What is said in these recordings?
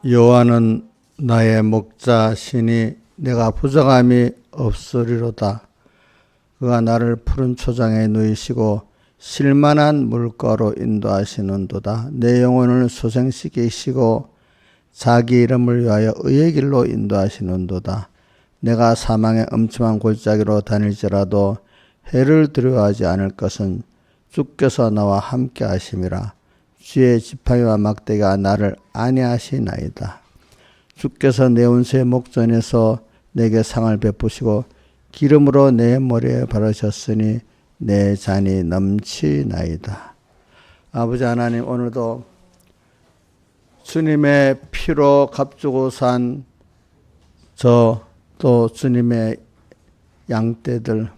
여호와는 나의 목자시니 내가 부정함이 없으리로다. 그가 나를 푸른 초장에 누이시고 실만한 물가로 인도하시는도다. 내 영혼을 소생시키시고 자기 이름을 위하여 의의 길로 인도하시는도다. 내가 사망의 엄침한 골짜기로 다닐지라도 해를 두려워하지 않을 것은 주께서 나와 함께 하심이라. 주의 지팡이와 막대기가 나를 안위하시나이다. 주께서 내 운수의 목전에서 내게 상을 베푸시고 기름으로 내 머리에 바르셨으니 내 잔이 넘치나이다. 아버지 하나님, 오늘도 주님의 피로 값주고 산 또 주님의 양떼들,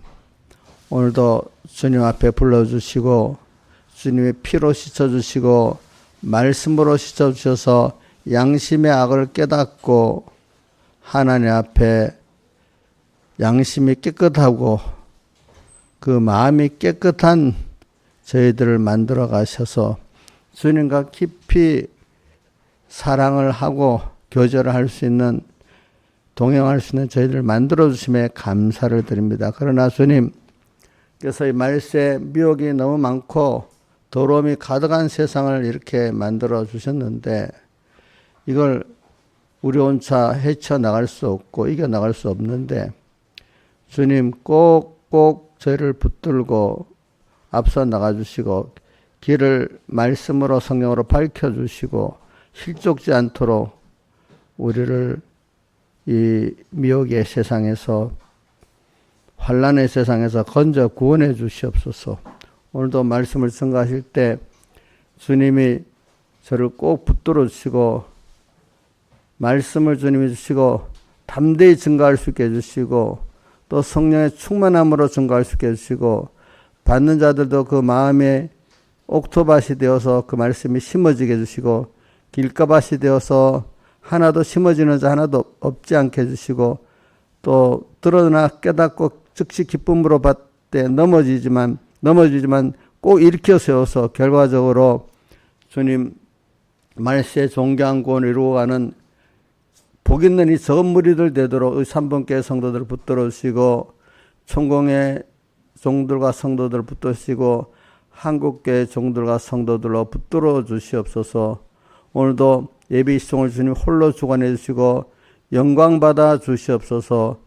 오늘도 주님 앞에 불러주시고 주님의 피로 씻어주시고 말씀으로 씻어주셔서 양심의 악을 깨닫고 하나님 앞에 양심이 깨끗하고 그 마음이 깨끗한 저희들을 만들어 가셔서 주님과 깊이 사랑을 하고 교제를 할 수 있는, 동행할 수 있는 저희들을 만들어 주심에 감사를 드립니다. 그러나 주님께서 이 말세 미혹이 너무 많고 더러움이 가득한 세상을 이렇게 만들어 주셨는데 이걸 우리 혼자 헤쳐나갈 수 없고 이겨나갈 수 없는데 주님 꼭꼭 저희를 붙들고 앞서 나가주시고 길을 말씀으로 성령으로 밝혀주시고 실족지 않도록 우리를 이 미혹의 세상에서, 환난의 세상에서 건져 구원해 주시옵소서. 오늘도 말씀을 증거하실 때 주님이 저를 꼭 붙들어 주시고 말씀을 주님이 주시고 담대히 증거할 수 있게 해주시고 또 성령의 충만함으로 증거할 수 있게 해주시고 받는 자들도 그 마음에 옥토밭이 되어서 그 말씀이 심어지게 해주시고 길가밭이 되어서 하나도 심어지는 자 하나도 없지 않게 해주시고 또 드러나 깨닫고 즉시 기쁨으로 받되 넘어지지만 꼭 일으켜 세워서 결과적으로 주님 말세의 존귀한 구원을 이루어가는 복 있는 이 적은 무리들 되도록 의 3분교회 성도들을 붙들어 주시고 천공의 종들과 성도들을 붙들어 주시고 한국교회 종들과 성도들로 붙들어 주시옵소서. 오늘도 예배 시종을 주님 홀로 주관해 주시고 영광 받아 주시옵소서.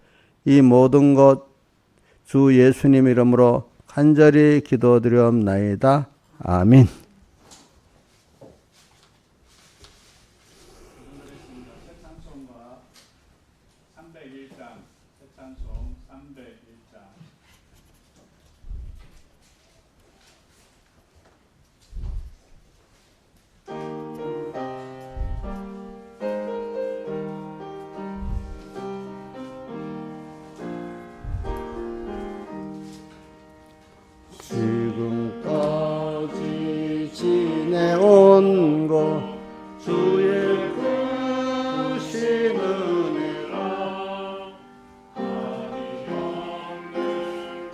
이 모든 것 주 예수님 이름으로 간절히 기도드리옵나이다. 아멘. 지금까지 지내온 것 주의 크신 은혜라 한이없는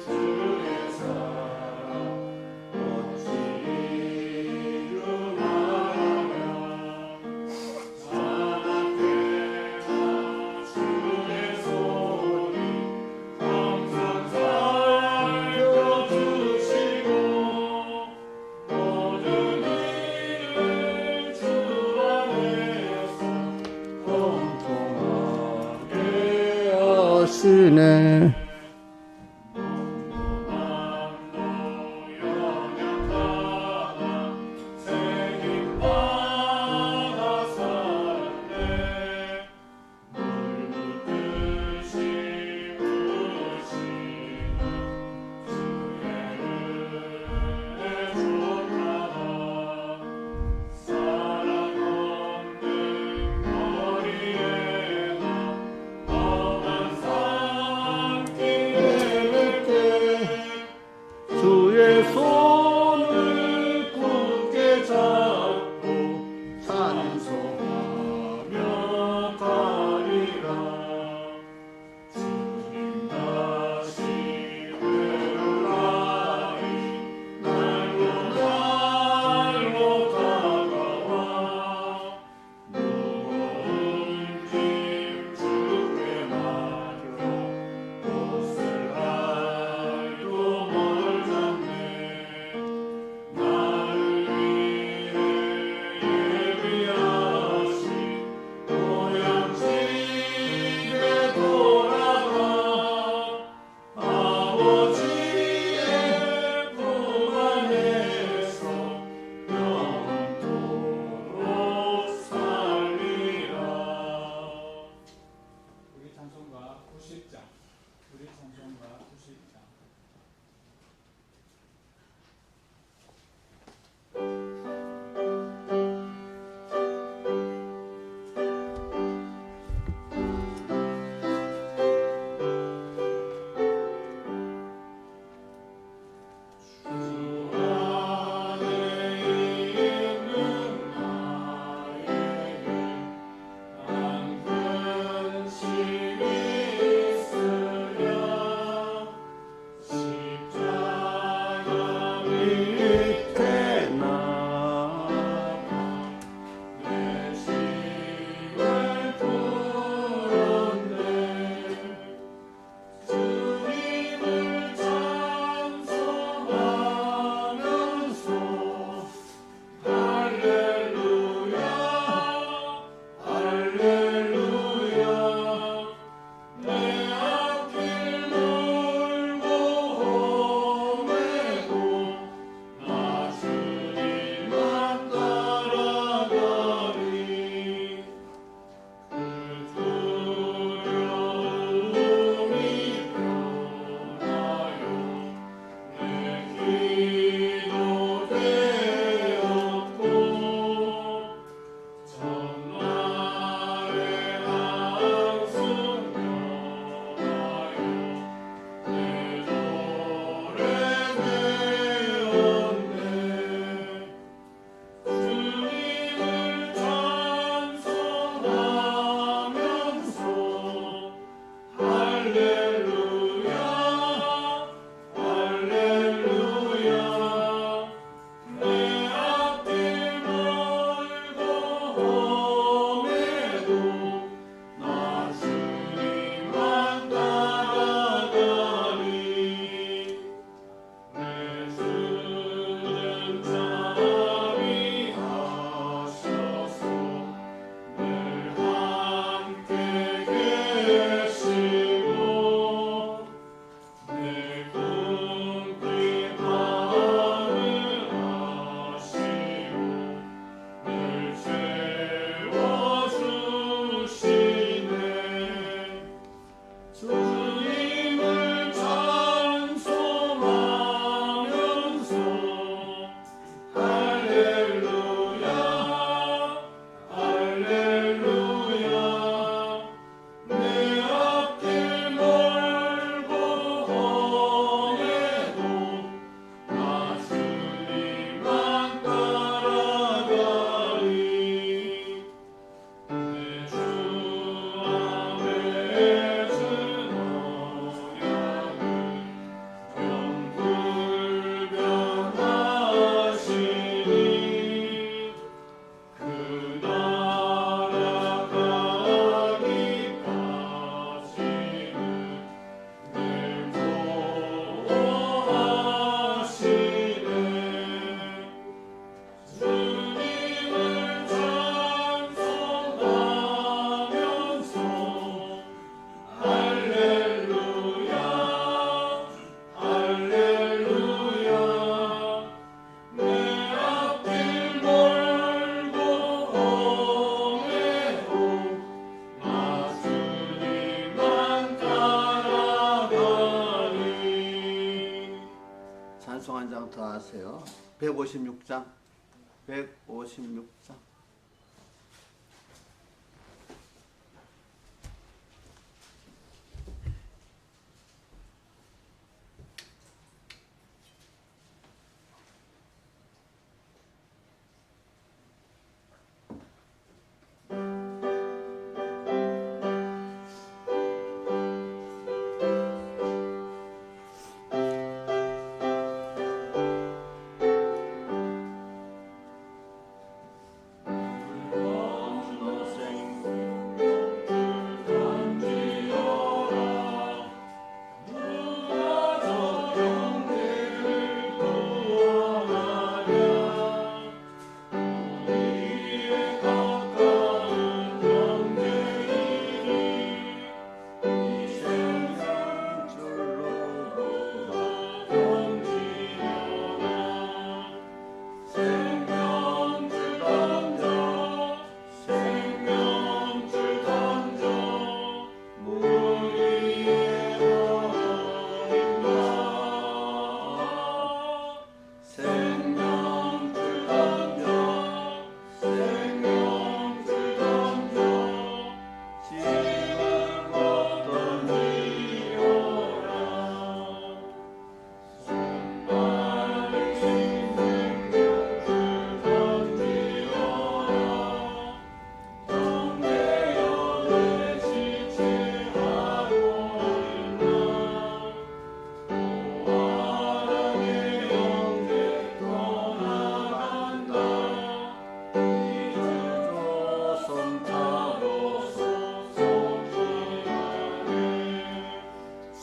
주의 사랑 어찌 이루마며 사랑되나 주의 손이 항상 살펴주시고 모든 일을 주 안에서 공평하게 하시네. 156장. 156장.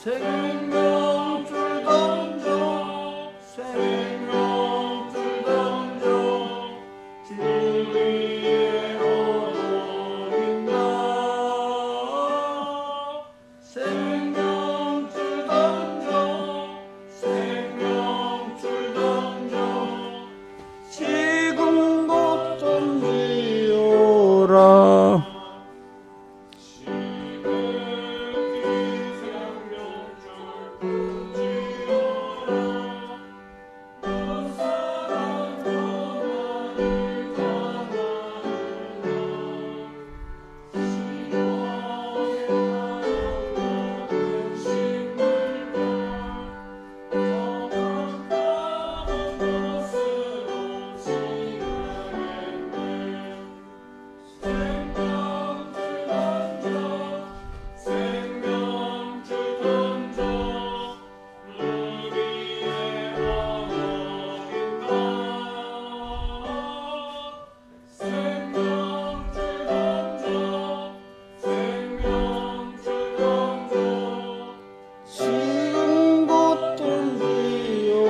생명줄 던져 생명줄 던져 길 위에 오르긴다 생명줄 던져 생명줄 던져 지금 곧 던지오라 지금 곧 던지오라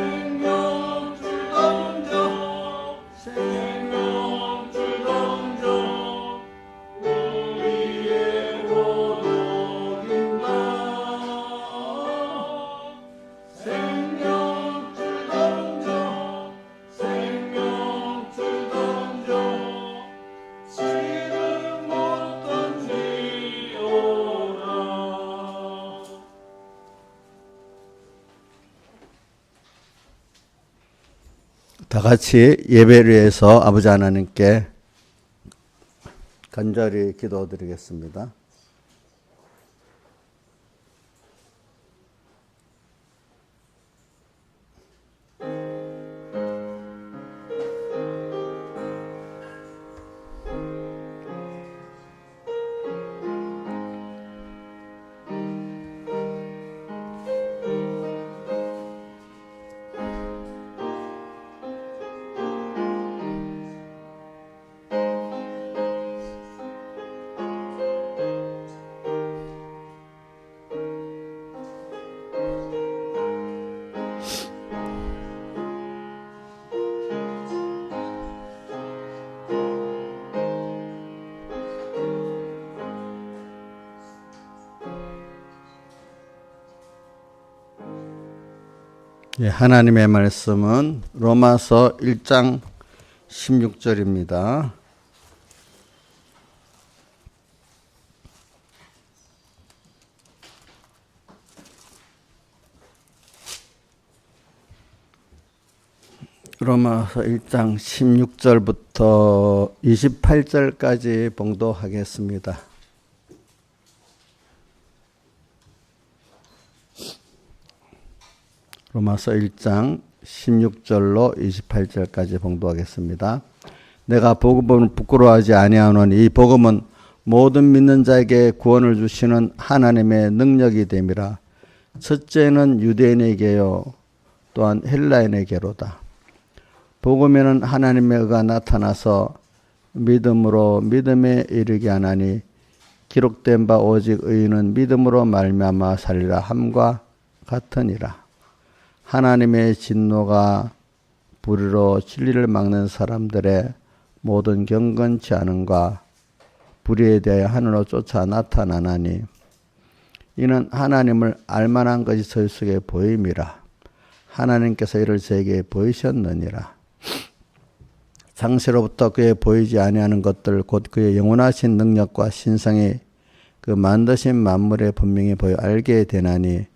생명줄 던져 생명줄 던져 물 위에 오르긴다 생명줄 던져 생명줄 던져 지금 못 던지오라 다 같이 예배를 위해서 아버지 하나님께 간절히 기도드리겠습니다. 예, 하나님의 말씀은 로마서 1장 16절입니다. 로마서 1장 16절부터 28절까지 봉독하겠습니다. 로마서 1장 16절로 28절까지 봉독하겠습니다. 내가 복음을 부끄러워하지 아니하노니 이 복음은 모든 믿는 자에게 구원을 주시는 하나님의 능력이 됨이라. 첫째는 유대인에게요 또한 헬라인에게로다. 복음에는 하나님의 의가 나타나서 믿음으로 믿음에 이르게 하나니 기록된 바 오직 의인은 믿음으로 말미암아 살리라 함과 같으니라. 하나님의 진노가 불의로 진리를 막는 사람들의 모든 경건치 않음과 불의에 대하여 하늘로 쫓아 나타나나니 이는 하나님을 알만한 것이 저희 속에 보임이라. 하나님께서 이를 저에게 보이셨느니라. 장세로부터 그의 보이지 아니하는 것들 곧 그의 영원하신 능력과 신성이 그 만드신 만물에 분명히 보여 알게 되나니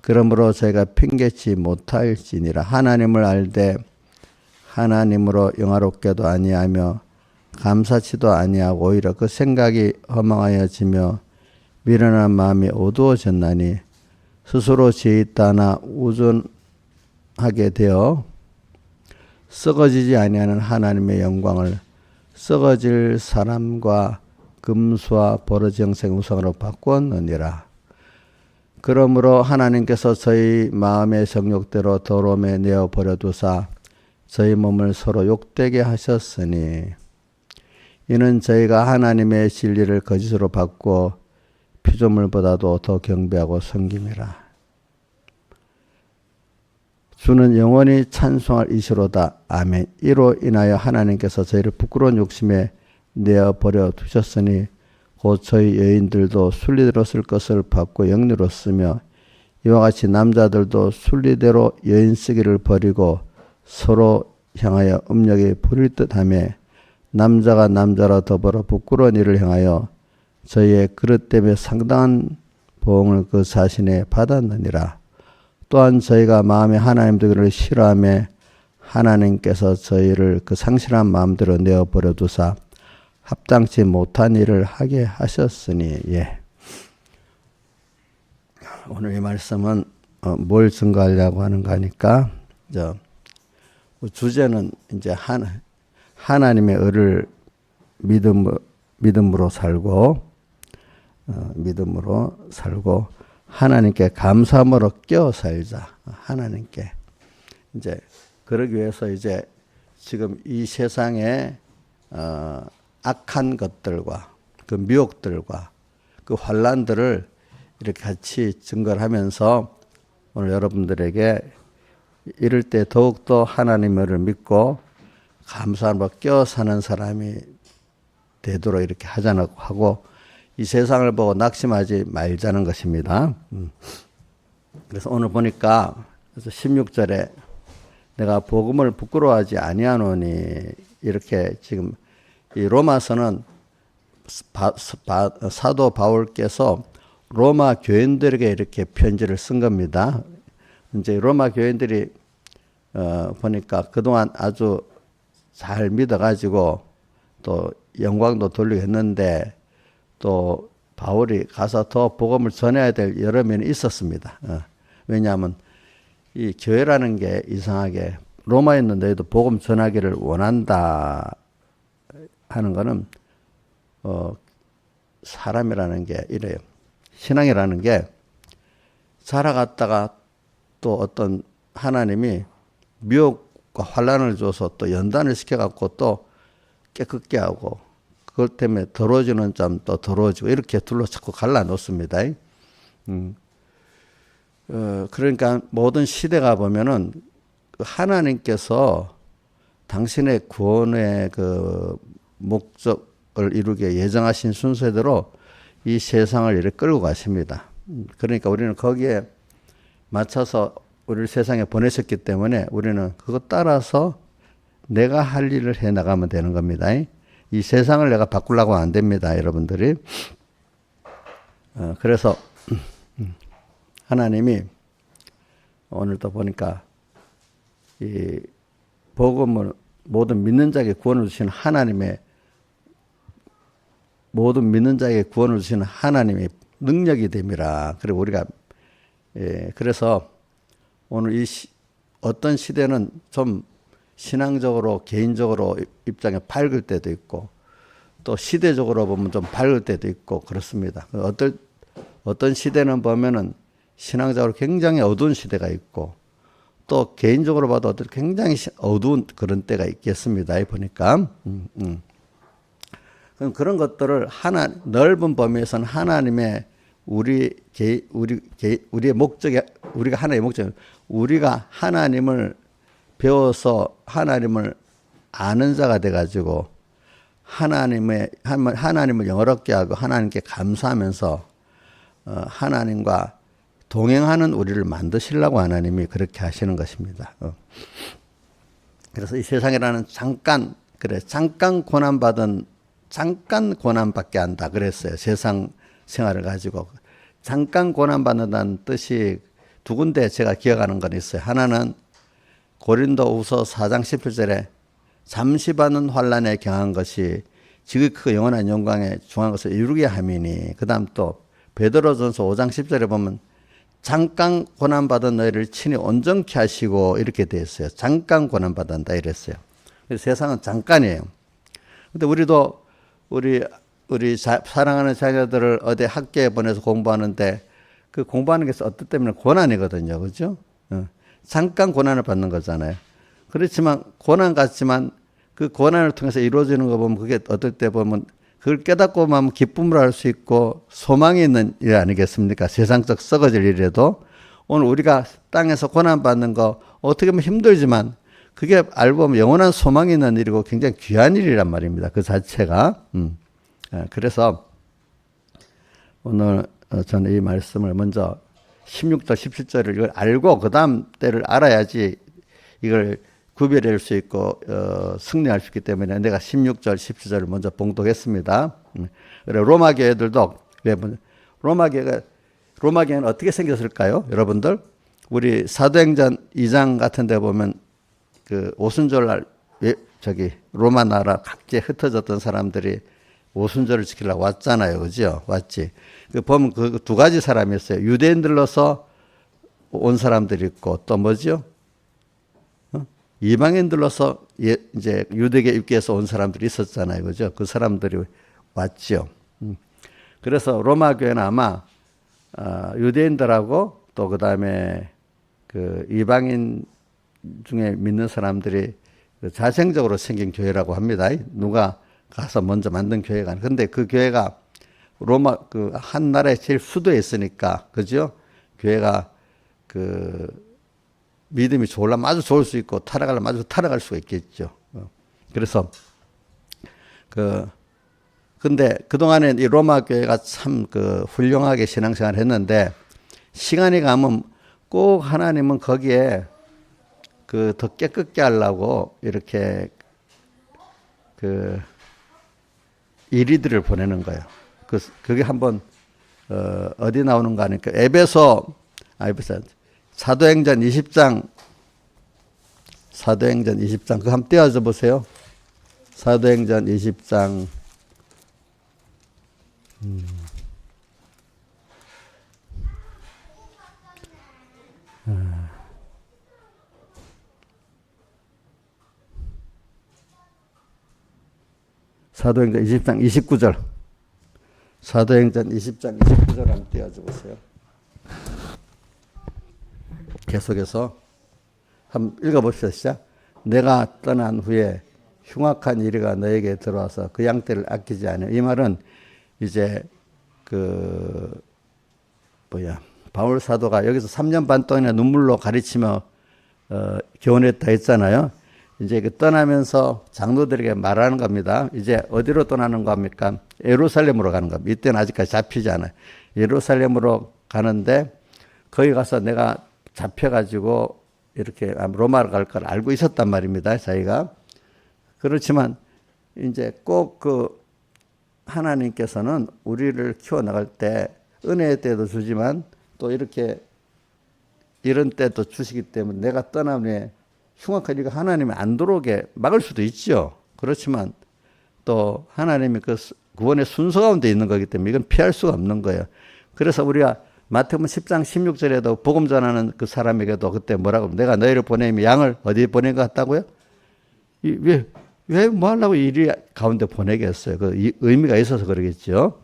그러므로 저희가 핑계치 못할지니라. 하나님을 알되 하나님으로 영화롭게도 아니하며 감사치도 아니하고 오히려 그 생각이 허망하여지며 미련한 마음이 어두워졌나니 스스로 죄 있다나 우존하게 되어 썩어지지 아니하는 하나님의 영광을 썩어질 사람과 금수와 버러지 형생 우상으로 바꾸었느니라. 그러므로 하나님께서 저희 마음의 정욕대로 더러움에 내어 버려두사 저희 몸을 서로 욕되게 하셨으니 이는 저희가 하나님의 진리를 거짓으로 바꾸어 피조물보다도 더 경배하고 섬김이라. 주는 영원히 찬송할 이시로다. 아멘. 이로 인하여 하나님께서 저희를 부끄러운 욕심에 내어버려 두셨으니 곧 저희 여인들도 순리대로 쓸 것을 받고 영리로 쓰며 이와 같이 남자들도 순리대로 여인 쓰기를 버리고 서로 향하여 음욕에 부릴 듯하며 남자가 남자라 더불어 부끄러운 일을 행하여 저희의 그릇 때문에 상당한 보응을 그 자신에 받았느니라. 또한 저희가 마음에 하나님 되기를 싫어하며 하나님께서 저희를 그 상실한 마음대로 내어버려 두사 합당치 못한 일을 하게 하셨으니. 예. 오늘 이 말씀은 뭘 증거하려고 하는가 하니까 주제는 이제 하나님의 의를 믿음으로 살고 하나님께 감사함으로 껴 살자. 하나님께 이제 그러기 위해서 이제 지금 이 세상에 악한 것들과 그 미혹들과 그 환란들을 이렇게 같이 증거를 하면서 오늘 여러분들에게 이럴 때 더욱더 하나님을 믿고 감사함으로 껴 사는 사람이 되도록 이렇게 하자고 하고 이 세상을 보고 낙심하지 말자는 것입니다. 그래서 오늘 보니까 16절에 내가 복음을 부끄러워하지 아니하노니 이렇게 지금 이 로마서는 사도 바울께서 로마 교인들에게 이렇게 편지를 쓴 겁니다. 이제 로마 교인들이 보니까 그동안 아주 잘 믿어가지고 또 영광도 돌리고 했는데 또 바울이 가서 더 복음을 전해야 될 여러 면이 있었습니다. 왜냐하면 이 교회라는 게 이상하게 로마에 있는 너희도 복음 전하기를 원한다 하는 거는 사람이라는 게 이래요. 신앙이라는 게 살아갔다가 또 어떤 하나님이 미혹과 환란을 줘서 또 연단을 시켜갖고 또 깨끗게 하고 그것 때문에 더러워지는 점 또 더러워지고 이렇게 둘러잡고 갈라놓습니다. 그러니까 모든 시대가 보면은 하나님께서 당신의 구원의 그 목적을 이루게 예정하신 순서대로 이 세상을 이렇게 끌고 가십니다. 그러니까 우리는 거기에 맞춰서 우리를 세상에 보내셨기 때문에 우리는 그것 따라서 내가 할 일을 해 나가면 되는 겁니다. 이 세상을 내가 바꾸려고 안 됩니다, 여러분들이. 그래서 하나님이 오늘도 보니까 이 복음을 모든 믿는 자에게 구원을 주시는 하나님의 모든 믿는 자에게 구원을 주시는 하나님의 능력이 됨이라. 그리고 우리가 그래서 오늘 어떤 시대는 좀 신앙적으로 개인적으로 입장에 밝을 때도 있고 또 시대적으로 보면 좀 밝을 때도 있고 그렇습니다. 어떤 시대는 보면은 신앙적으로 굉장히 어두운 시대가 있고 또 개인적으로 봐도 굉장히 어두운 그런 때가 있겠습니다. 보니까 그럼 그런 것들을 넓은 범위에서는 하나님의 우리의 목적이 우리가 하나의 목적 우리가 하나님을 배워서 하나님을 아는 자가 돼가지고 하나님을 영화롭게 하고 하나님께 감사하면서 하나님과 동행하는 우리를 만드시려고 하나님이 그렇게 하시는 것입니다. 그래서 이 세상이라는 잠깐 고난받게 한다 그랬어요. 세상 생활을 가지고 잠깐 고난받는다는 뜻이 두 군데 제가 기억하는 건 있어요. 하나는 고린도후서 4장 17절에 잠시 받는 환난에 경한 것이 지극히 그 영원한 영광에 중한 것을 이루게 함이니, 그 다음 또 베드로전서 5장 10절에 보면 잠깐 고난받은 너희를 친히 온전케 하시고 이렇게 되어 있어요. 잠깐 고난받는다 이랬어요. 그래서 세상은 잠깐이에요. 근데 우리도 우리 사랑하는 자녀들을 어디 학교에 보내서 공부하는데 그 공부하는 게 어떤 때문에 고난이거든요. 그죠? 잠깐 고난을 받는 거잖아요. 그렇지만 고난 같지만 그 고난을 통해서 이루어지는 거 보면 그게 어떨 때 보면 그걸 깨닫고 하면 기쁨을 할 수 있고 소망이 있는 일 아니겠습니까? 세상적 썩어질 일에도 오늘 우리가 땅에서 고난받는 거 어떻게 보면 힘들지만 그게 알고 보면 영원한 소망이 있는 일이고 굉장히 귀한 일이란 말입니다. 그 자체가. 그래서 오늘 저는 이 말씀을 먼저 16절, 17절을 이걸 알고 그 다음 때를 알아야지 이걸 구별할 수 있고 승리할 수 있기 때문에 내가 16절, 17절을 먼저 봉독했습니다. 그리고 로마 교회들도 로마 교회는 어떻게 생겼을까요? 여러분들 우리 사도행전 2장 같은 데 보면 그 오순절날 로마 나라 각지에 흩어졌던 사람들이 오순절을 지키려고 왔잖아요. 그죠? 왔지. 보면 그 두 가지 사람이 있어요. 유대인들로서 온 사람들이 있고 또 뭐죠? 이방인들로서 이제 유대계 입기해서 온 사람들이 있었잖아요. 그죠? 그 사람들이 왔죠. 그래서 로마 교회는 아마 유대인들하고 또 그다음에 그 이방인 중에 믿는 사람들이 자생적으로 생긴 교회라고 합니다. 누가 가서 먼저 만든 교회가. 근데 그 교회가 로마 그 한 나라의 제일 수도에 있으니까, 그죠? 교회가 그 믿음이 좋으려면 아주 좋을 수 있고 타락하려면 아주 타락할 수가 있겠죠. 그래서 근데 그동안에 이 로마 교회가 참 훌륭하게 신앙생활을 했는데 시간이 가면 꼭 하나님은 거기에 더 깨끗게 하려고 이렇게 이리들을 보내는 거예요. 그게 한번 어디 나오는 거 아니까 에베소 사도행전 20장 그거 한번 띄워줘 보세요. 사도행전 20장 사도행전 20장 29절. 사도행전 20장 29절 한번 띄워줘 보세요. 계속해서 한번 읽어봅시다. 시작. 내가 떠난 후에 흉악한 이리가 너에게 들어와서 그 양떼를 아끼지 않아. 이 말은 이제 바울 사도가 여기서 3년 반 동안이나 눈물로 가르치며 교훈했다 했잖아요. 이제 떠나면서 장로들에게 말하는 겁니다. 이제 어디로 떠나는 겁니까? 예루살렘으로 가는 겁니다. 이때는 아직까지 잡히지 않아요. 예루살렘으로 가는데 거기 가서 내가 잡혀가지고 이렇게 로마로 갈 걸 알고 있었단 말입니다. 자기가. 그렇지만 이제 꼭 그 하나님께서는 우리를 키워나갈 때 은혜의 때도 주지만 또 이렇게 이런 때도 주시기 때문에 내가 떠나면 흉악한 이가 하나님이 안 들어오게 막을 수도 있죠. 그렇지만 또 하나님이 그 구원의 순서 가운데 있는 거기 때문에 이건 피할 수가 없는 거예요. 그래서 우리가 마태복음 10장 16절에도 복음 전하는 그 사람에게도 그때 뭐라고 내가 너희를 보내면 양을 어디에 보낸 것 같다고요? 왜 뭐 하려고 이리 가운데 보내겠어요? 그 의미가 있어서 그러겠죠.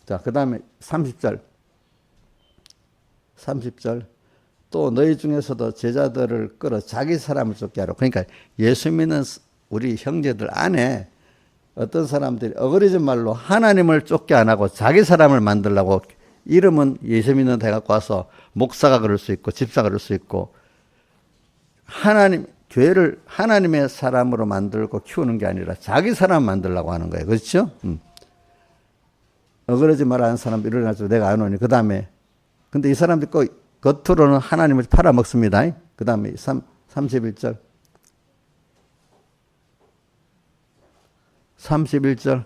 자, 그 다음에 30절. 또 너희 중에서도 제자들을 끌어 자기 사람을 쫓게 하라. 그러니까 예수 믿는 우리 형제들 안에 어떤 사람들이 어그러진 말로 하나님을 쫓게 안 하고 자기 사람을 만들려고 이름은 예수 믿는 데 갖고 와서 목사가 그럴 수 있고 집사가 그럴 수 있고 교회를 하나님의 사람으로 만들고 키우는 게 아니라 자기 사람 만들려고 하는 거예요. 그렇죠? 어그러지 말라는 사람 일어나서 내가 안 오니 그 다음에 근데 이 사람들이 겉으로는 하나님을 팔아먹습니다. 그 다음에 31절 31절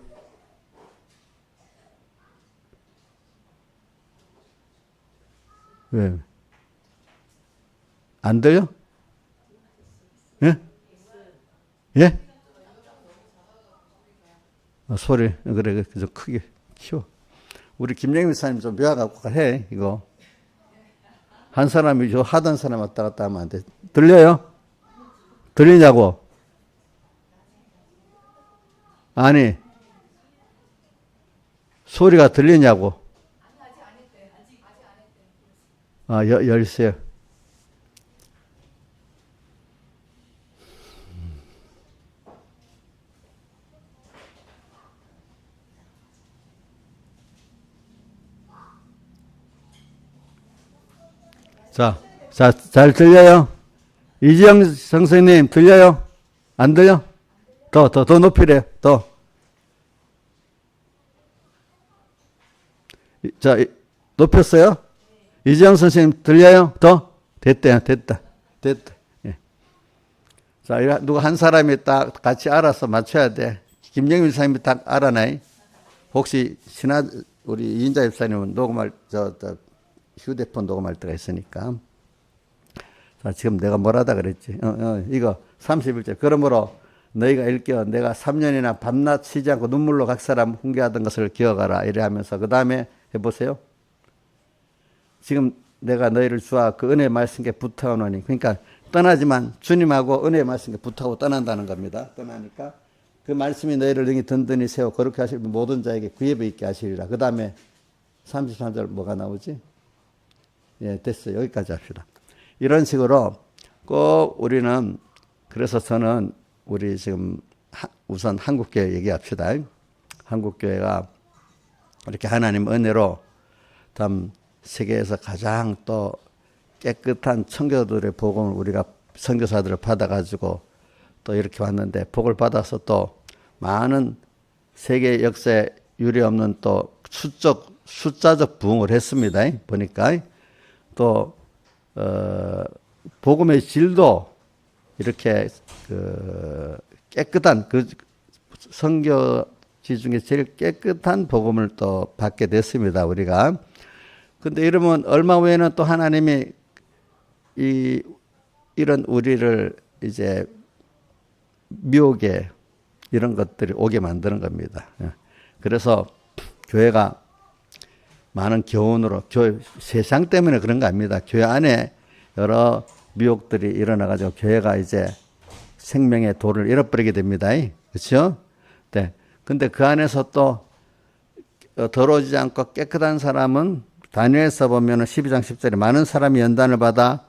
왜? 안 들려? 예? 예? 소리 그래 좀 크게 키워. 우리 김영민 목사님 좀 배워갖고 해 이거. 한 사람이 저 하던 사람 왔다 갔다 하면 안 돼. 들려요? 들리냐고? 아니 소리가 들리냐고? 열쇠. 잘 들려요? 이지영 선생님 들려요? 안 들려? 더 높이래요. 더. 자, 높였어요? 이지영 선생님 들려요? 더? 됐다. 예. 자, 누가 한 사람이 딱 같이 알아서 맞춰야 돼. 김영민 선생님이 딱 알아놔. 혹시 우리 이인자 집사님은 녹음할, 휴대폰 녹음할 때가 있으니까. 자, 지금 내가 뭐라다 그랬지? 이거 31절. 그러므로 너희가 일깨어 내가 3년이나 밤낮 쉬지 않고 눈물로 각 사람 훈계하던 것을 기억하라. 이래 하면서 그 다음에 해보세요. 지금 내가 너희를 주와 그 은혜의 말씀께 붙어오노니. 그러니까 떠나지만 주님하고 은혜의 말씀께 붙어하고 떠난다는 겁니다. 떠나니까 그 말씀이 너희를 능히 든든히 세워 거룩히 하실 모든 자에게 구애부 있게 하시리라. 그 다음에 33절 뭐가 나오지? 예, 됐어요. 여기까지 합시다. 이런 식으로 꼭 우리는 그래서 저는 우리 지금 우선 한국교회 얘기합시다. 한국교회가 이렇게 하나님 은혜로 다음 세계에서 가장 또 깨끗한 청교도들의 복음을 우리가 선교사들을 받아가지고 또 이렇게 왔는데 복을 받아서 또 많은 세계 역사에 유례 없는 또 숫자적 부흥을 했습니다. 보니까 또 복음의 질도 이렇게 깨끗한 선교지 중에 제일 깨끗한 복음을 또 받게 됐습니다. 우리가. 근데 이러면 얼마 후에는 또 하나님이 이런 우리를 이제 미혹에 이런 것들이 오게 만드는 겁니다. 그래서 교회가 많은 교훈으로 세상 때문에 그런 거 아닙니다. 교회 안에 여러 미혹들이 일어나가지고 교회가 이제 생명의 도를 잃어버리게 됩니다. 그렇죠? 네. 근데 그 안에서 또 더러워지지 않고 깨끗한 사람은 다니엘서 보면 12장 10절에 많은 사람이 연단을 받아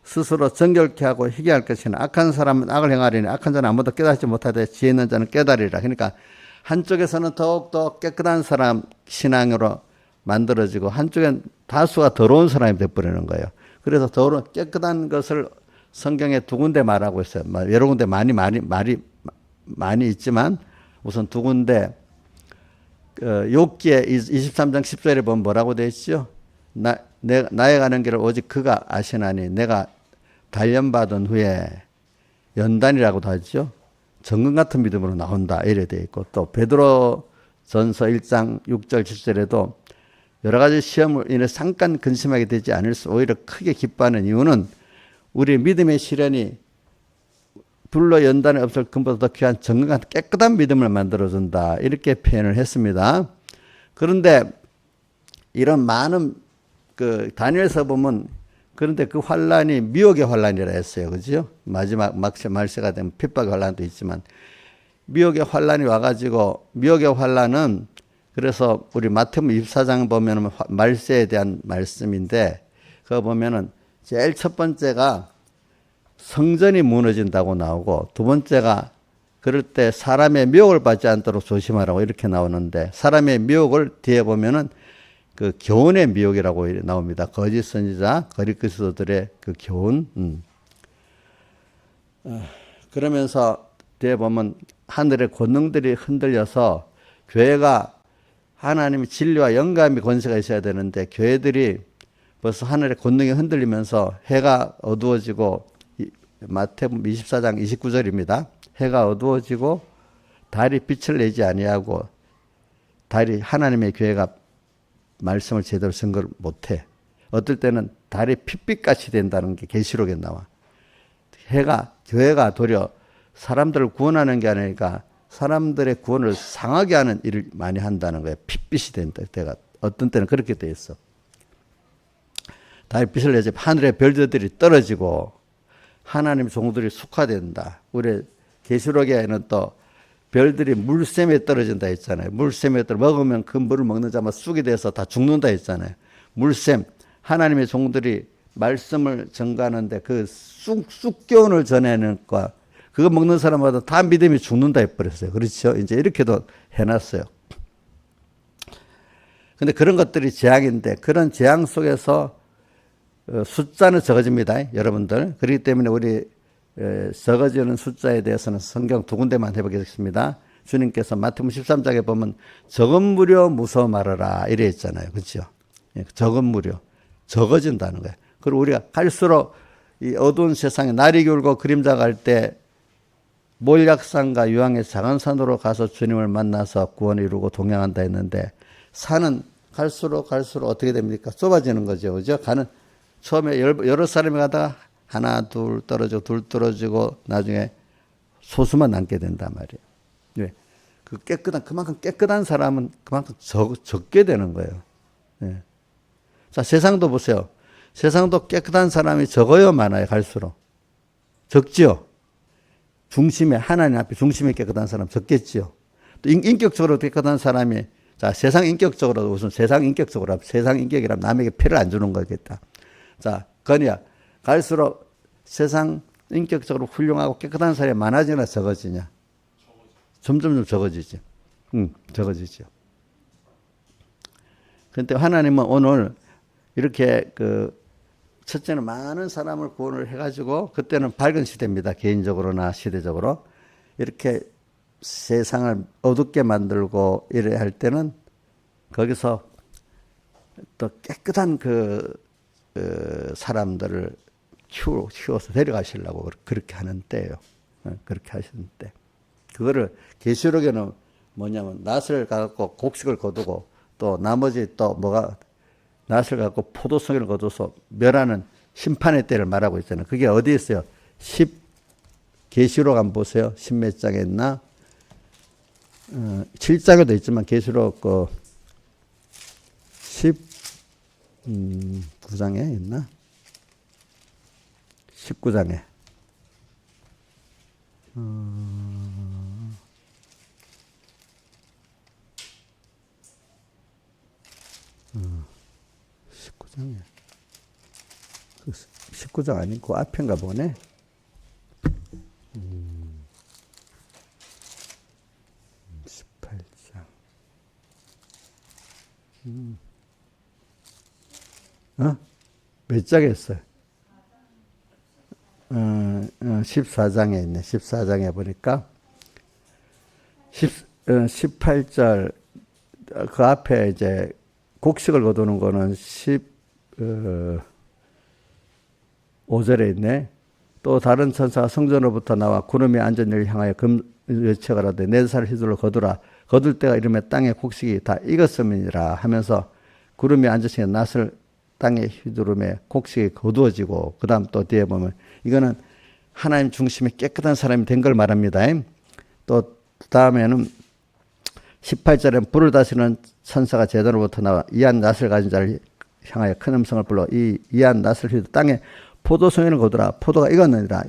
스스로 정결케 하고 희게 할 것이나 악한 사람은 악을 행하리니 악한 자는 아무도 깨닫지 못하되 지혜 있는 자는 깨달으리라. 그러니까 한쪽에서는 더욱더 깨끗한 사람 신앙으로 만들어지고 한쪽엔 다수가 더러운 사람이 되어버리는 거예요. 그래서 깨끗한 것을 성경에 두 군데 말하고 있어요. 여러 군데 많이 있지만 우선 두 군데 욥기에 23장 10절에 보면 뭐라고 되어 있죠? 나의 가는 길을 오직 그가 아시나니 내가 단련받은 후에 연단이라고도 하죠. 정금 같은 믿음으로 나온다. 이래 돼 있고 또 베드로 전서 1장 6절 7절에도 여러 가지 시험을 인해 잠깐 근심하게 되지 않을 수 오히려 크게 기뻐하는 이유는 우리 믿음의 시련이 불로 연단에 없을 금보다 더 귀한 정금 같은 깨끗한 믿음을 만들어준다. 이렇게 표현을 했습니다. 그런데 이런 많은 다니엘서 보면 그런데 그 환란이 미혹의 환란이라 했어요. 그죠? 마지막 말세가 되면 핍박의 환란도 있지만 미혹의 환란이 와가지고 미혹의 환란은 그래서 우리 마태복음 24장 보면 말세에 대한 말씀인데 그거 보면은 제일 첫 번째가 성전이 무너진다고 나오고 두 번째가 그럴 때 사람의 미혹을 받지 않도록 조심하라고 이렇게 나오는데 사람의 미혹을 뒤에 보면은 그 교훈의 미혹이라고 나옵니다. 거짓 선지자, 거짓 그리스도들의 그 교훈. 그러면서 뒤에 보면 하늘의 권능들이 흔들려서 교회가 하나님의 진리와 영감의 권세가 있어야 되는데 교회들이 벌써 하늘의 권능이 흔들리면서 해가 어두워지고 마태복음 24장 29절입니다. 해가 어두워지고 달이 빛을 내지 아니하고 달이 하나님의 교회가 말씀을 제대로 선거를 못해. 어떨 때는 달이 핏빛같이 된다는 게 계시록에 나와. 교회가 도리어 사람들을 구원하는 게 아니라 사람들의 구원을 상하게 하는 일을 많이 한다는 거예요. 핏빛이 된다. 어떤 때는 그렇게 돼 있어. 달이 빛을 내지 하늘의 별들이 떨어지고 하나님 종들이 숙화된다. 우리 계시록에는 또 별들이 물샘에 떨어진다 했잖아요. 물샘에 먹으면 그 물을 먹는 자만 쑥이 돼서 다 죽는다 했잖아요. 물샘, 하나님의 종들이 말씀을 전가하는데 그 쑥교훈을 전하는 거 그거 먹는 사람마다 다 믿음이 죽는다 해버렸어요. 그렇죠? 이제 이렇게도 해놨어요. 근데 그런 것들이 재앙인데 그런 재앙 속에서 숫자는 적어집니다. 여러분들. 그렇기 때문에 우리 적어지는 숫자에 대해서는 성경 두 군데만 해보겠습니다. 주님께서 마태복음 13장에 보면 적은 무려 무서워 말하라 이래 있잖아요. 그렇죠? 적은 무려 적어진다는 거예요. 그리고 우리가 갈수록 이 어두운 세상에 날이 겨울고 그림자 갈 때 몰약산과 유황의 작은 산으로 가서 주님을 만나서 구원을 이루고 동행한다 했는데 산은 갈수록 어떻게 됩니까? 좁아지는 거죠. 그죠? 처음에 여러 사람이 가다가 하나, 둘 떨어지고, 둘 떨어지고, 나중에 소수만 남게 된단 말이에요. 왜? 그만큼 깨끗한 사람은 그만큼 적게 되는 거예요. 예. 자, 세상도 보세요. 세상도 깨끗한 사람이 적어요, 많아요, 갈수록? 적지요? 하나님 앞에 중심이 깨끗한 사람 적겠지요? 또 인격적으로 깨끗한 사람이, 자, 세상 인격적으로, 우선 세상 인격이라면 남에게 피를 안 주는 거겠다. 자, 건이야. 갈수록 세상 인격적으로 훌륭하고 깨끗한 사람이 많아지나 적어지냐? 점점 적어지죠. 적어지죠. 그런데 하나님은 오늘 이렇게 첫째는 많은 사람을 구원을 해가지고 그때는 밝은 시대입니다. 개인적으로나 시대적으로. 이렇게 세상을 어둡게 만들고 이래 할 때는 거기서 또 깨끗한 사람들을 키워서 데려가시려고 그렇게 하는 때예요. 그렇게 하시는 때. 그거를 계시록에는 뭐냐면 낫을 갖고 곡식을 거두고 또 나머지 또 낫을 갖고 포도송이를 거둬서 멸하는 심판의 때를 말하고 있잖아요. 그게 어디 있어요? 계시록 한번 보세요. 10몇 장에 있나? 7장에도 있지만 계시록 19장에 있나? 19장에. 19장에. 19장 아니고 앞인가 보네. 18장. 몇 장에 있어요? 14장에 있네. 14장에 보니까 18절 그 앞에 이제 곡식을 거두는 거는 5절에 있네. 또 다른 천사가 성전으로부터 나와 구름이 앉은 이를 향하여 외쳐가라되 네 살 휘둘러 거두라. 거둘 때가 이르매 땅의 곡식이 다 익었음이니라 하면서 구름이 앉으시니 낫을 땅에 휘두르매 곡식이 거두어지고, 그 다음 또 뒤에 보면 이거는 하나님 중심이 깨끗한 사람이 된 걸 말합니다. 또 다음에는 18절에 불을 다스리는 천사가 제단으로부터 나와 이한 낫을 가진 자를 향하여 큰 음성을 불러 이 이한 낫을 휘두르 땅에 포도송이를 거두라. 포도가 익었느니라.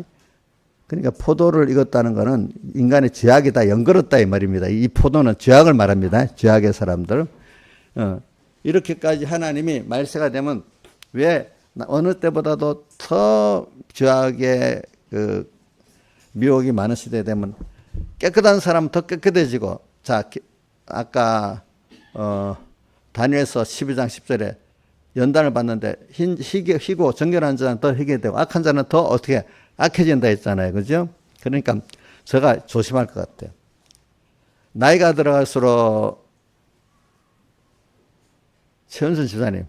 그러니까 포도를 익었다는 것은 인간의 죄악이 다 연결었다 이 말입니다. 이 포도는 죄악을 말합니다. 죄악의 사람들. 이렇게까지 하나님이 말세가 되면 왜 어느 때보다도 더 죄악의 그 미혹이 많은 시대에 되면 깨끗한 사람은 더 깨끗해지고, 자, 아까 다니엘서 12장 10절에 연단을 받는데 희고 정결한 자는 더 희게 되고 악한 자는 더 어떻게 악해진다 했잖아요. 그죠? 그러니까 제가 조심할 것 같아요. 나이가 들어갈수록, 최은순 집사님,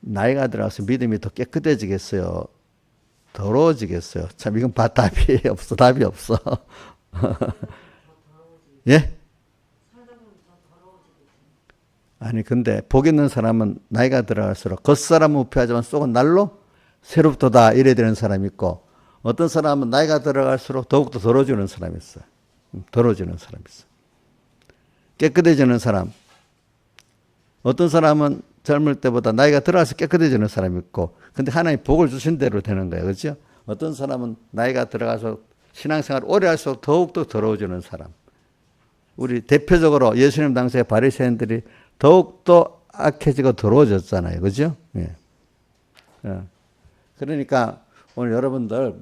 나이가 들어가서 믿음이 더 깨끗해지겠어요? 더러워지겠어요? 참, 이건 답이 없어. 답이 없어. 예? 아니, 근데 복 있는 사람은 나이가 들어갈수록 겉사람은 우패하지만 속은 날로 새롭도다 이래 되는 사람이 있고, 어떤 사람은 나이가 들어갈수록 더욱더 더러워지는 사람이 있어요. 더러워지는 사람이 있어요. 깨끗해지는 사람. 어떤 사람은 젊을 때보다 나이가 들어가서 깨끗해지는 사람이 있고, 근데 하나님 복을 주신 대로 되는 거예요. 그렇죠? 어떤 사람은 나이가 들어가서 신앙생활 오래 할수록 더욱더 더러워지는 사람. 우리 대표적으로 예수님 당시에 바리새인들이 더욱더 악해지고 더러워졌잖아요. 그죠? 예. 그러니까 오늘 여러분들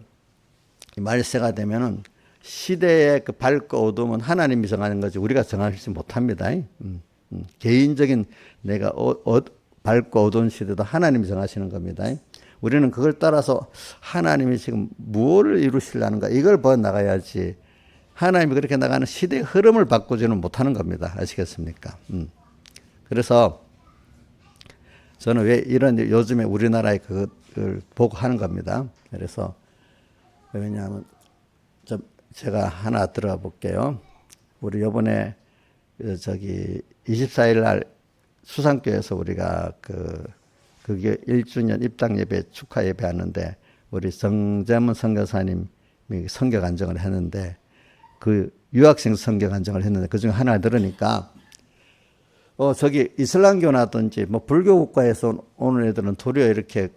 말세가 되면은 시대의 그 밝고 어두움은 하나님이 정하는 거지 우리가 정하지 못합니다. 개인적인 내가 밝고 어두운 시대도 하나님이 정하시는 겁니다. 우리는 그걸 따라서 하나님이 지금 무엇을 이루시려는가 이걸 봐 나가야지, 하나님이 그렇게 나가는 시대의 흐름을 바꾸지는 못하는 겁니다. 아시겠습니까? 그래서 저는 왜 이런 요즘에 우리나라의 그걸 보고 하는 겁니다. 그래서 왜냐하면 제가 하나 들어가 볼게요. 우리 이번에 저기 24일 날 수산교에서 우리가 그게 1주년 입당 예배 축하 예배 하는데 우리 정재문 선교사님이 선교 간증을 했는데 그 유학생 선교 간증을 했는데 그중에 하나 들으니까 저기 이슬람교나든지 뭐 불교 국가에서 오는 애들은 도리어 이렇게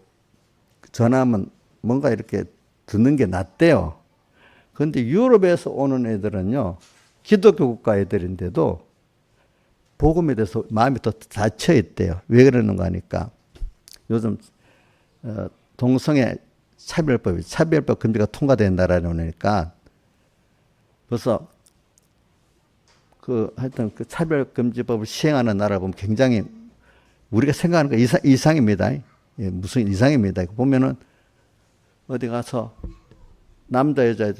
전하면 뭔가 이렇게 듣는 게 낫대요. 그런데 유럽에서 오는 애들은요, 기독교 국가 애들인데도 복음에 대해서 마음이 더 닫혀 있대요. 왜 그러는가 하니까 요즘 동성애 차별법 금지가 통과된 나라에 오니까 벌써 하여튼 그 차별금지법을 시행하는 나라 보면 굉장히 우리가 생각하는 거 이상입니다. 예, 무슨 이상입니다. 보면은 어디 가서 남자 여자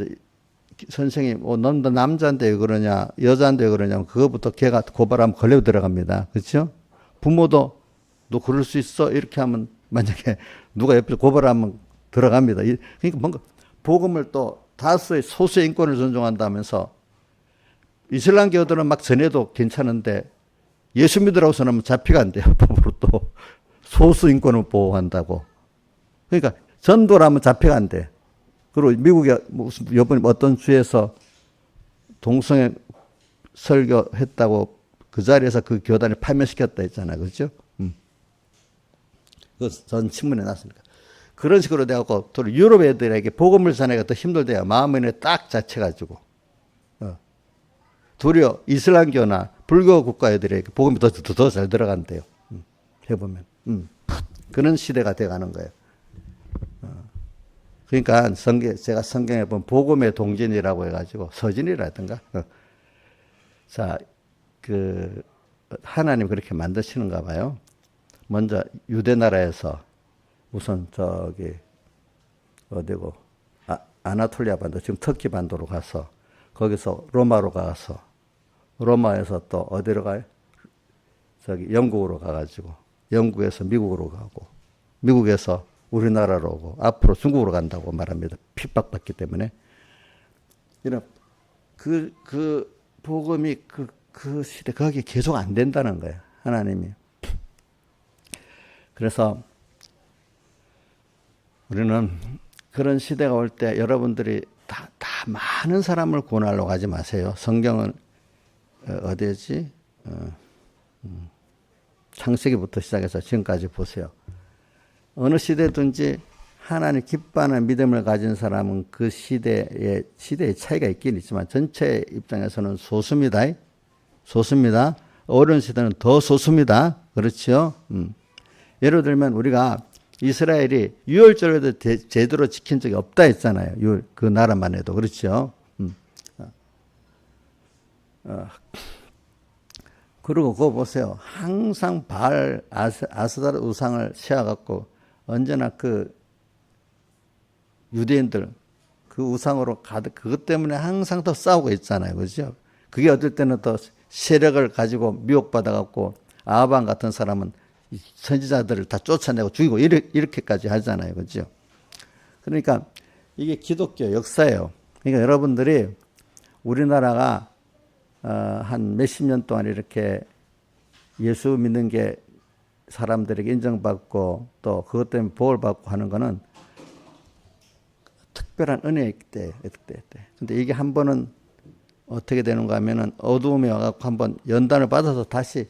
선생님, 넌 남자인데 왜 그러냐, 여자인데 왜 그러냐, 그거부터 걔가 고발하면 걸려 들어갑니다. 그렇죠? 부모도 너 그럴 수 있어 이렇게 하면 만약에 누가 옆에서 고발하면 들어갑니다. 그러니까 뭔가 복음을 또 다수의 소수의 인권을 존중한다면서 이슬람교들은 막 전해도 괜찮은데 예수 믿으라고 전하면 잡히가 안 돼요. 법으로 또 소수 인권을 보호한다고. 그러니까 전도라면 잡히가 안 돼. 그리고 미국에 무슨 이번에 어떤 주에서 동성애 설교했다고 그 자리에서 그 교단을 파면시켰다 했잖아요. 그렇죠? 전 신문에 났으니까. 그런 식으로 돼갖고 또 유럽 애들에게 복음을 전하기가 더 힘들대요. 마음에 딱 자체가지고. 도리어 이슬람교나 불교 국가 애들에게 복음이 더 잘 들어간대요. 해보면. 그런 시대가 돼가는 거예요. 그러니까 제가 성경에 보면 복음의 동진이라고 해가지고 서진이라든가. 자, 하나님 그렇게 만드시는가 봐요. 먼저 유대 나라에서 우선 어디고 아나톨리아 반도, 지금 터키 반도로 가서 거기서 로마로 가서 로마에서 또 어디로 가요? 영국으로 가가지고 영국에서 미국으로 가고 미국에서 우리나라로 오고 앞으로 중국으로 간다고 말합니다. 핍박받기 때문에. 이런 그 복음이 그 시대 거기 계속 안 된다는 거예요. 하나님이. 그래서 우리는 그런 시대가 올 때 여러분들이 다 많은 사람을 구원하려고 하지 마세요. 성경은 어디지? 창세기부터 시작해서 지금까지 보세요. 어느 시대든지 하나님 기뻐하는 믿음을 가진 사람은 그 시대의 차이가 있긴 있지만 전체 입장에서는 소수입니다. 소수입니다. 어려운 시대는 더 소수입니다. 그렇죠? 예를 들면 우리가 이스라엘이 유월절에도 제대로 지킨 적이 없다 했잖아요. 그 나라만 해도. 그렇죠? 그리고 그거 보세요. 항상 바알, 아스다르 우상을 세워갖고 언제나 그 유대인들 그 우상으로 가득 그것 때문에 항상 더 싸우고 있잖아요. 그렇죠? 그게 어떨 때는 더 세력을 가지고 미혹받아갖고 아합왕 같은 사람은 선지자들을 다 쫓아내고 죽이고 이렇게까지 하잖아요. 그렇죠? 그러니까 이게 기독교 역사예요. 그러니까 여러분들이 우리나라가 한 몇십 년 동안 이렇게 예수 믿는 게 사람들에게 인정받고 또 그것 때문에 복을 받고 하는 거는 특별한 은혜이기 때문에. 근데 이게 한 번은 어떻게 되는가 하면은 어두움에 와갖고 한번 연단을 받아서 다시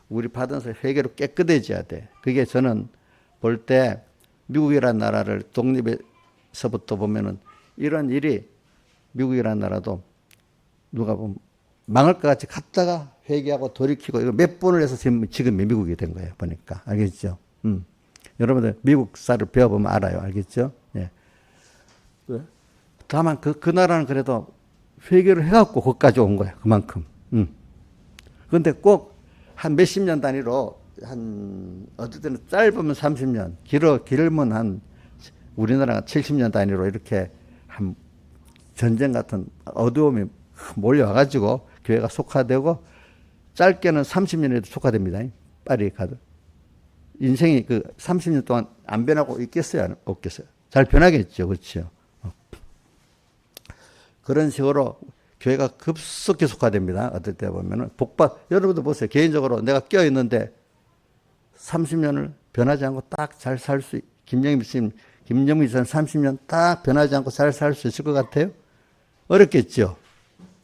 우리 받은 사 회개로 깨끗해져야 돼. 그게 저는 볼 때 미국이라는 나라를 독립에서부터 보면은 이런 일이 미국이라는 나라도 누가 보면 망할 것 같이 갔다가 회개하고 돌이키고 이거 몇 번을 해서 지금 미국이 된 거예요. 보니까. 알겠죠? 여러분들 미국사를 배워보면 알아요. 알겠죠? 예. 다만 그 나라는 그래도 회개를 해갖고 거기까지 온 거예요. 그만큼. 그런데 꼭 한 몇십 년 단위로 어떨 때는 짧으면 30년, 길면 한 우리나라가 70년 단위로 이렇게 한 전쟁 같은 어두움이 몰려와가지고 교회가 속화되고 짧게는 30년에도 속화됩니다. 빨리 가도. 인생이 그 30년 동안 안 변하고 있겠어요? 없겠어요? 잘 변하겠죠. 그렇죠? 그런 식으로 교회가 급속히 속화됩니다. 어떨 때 보면은 여러분도 보세요. 개인적으로 내가 껴있는데 30년을 변하지 않고 딱 잘 살 수, 김영민 씨 30년 딱 변하지 않고 잘 살 수 있을 것 같아요? 어렵겠죠.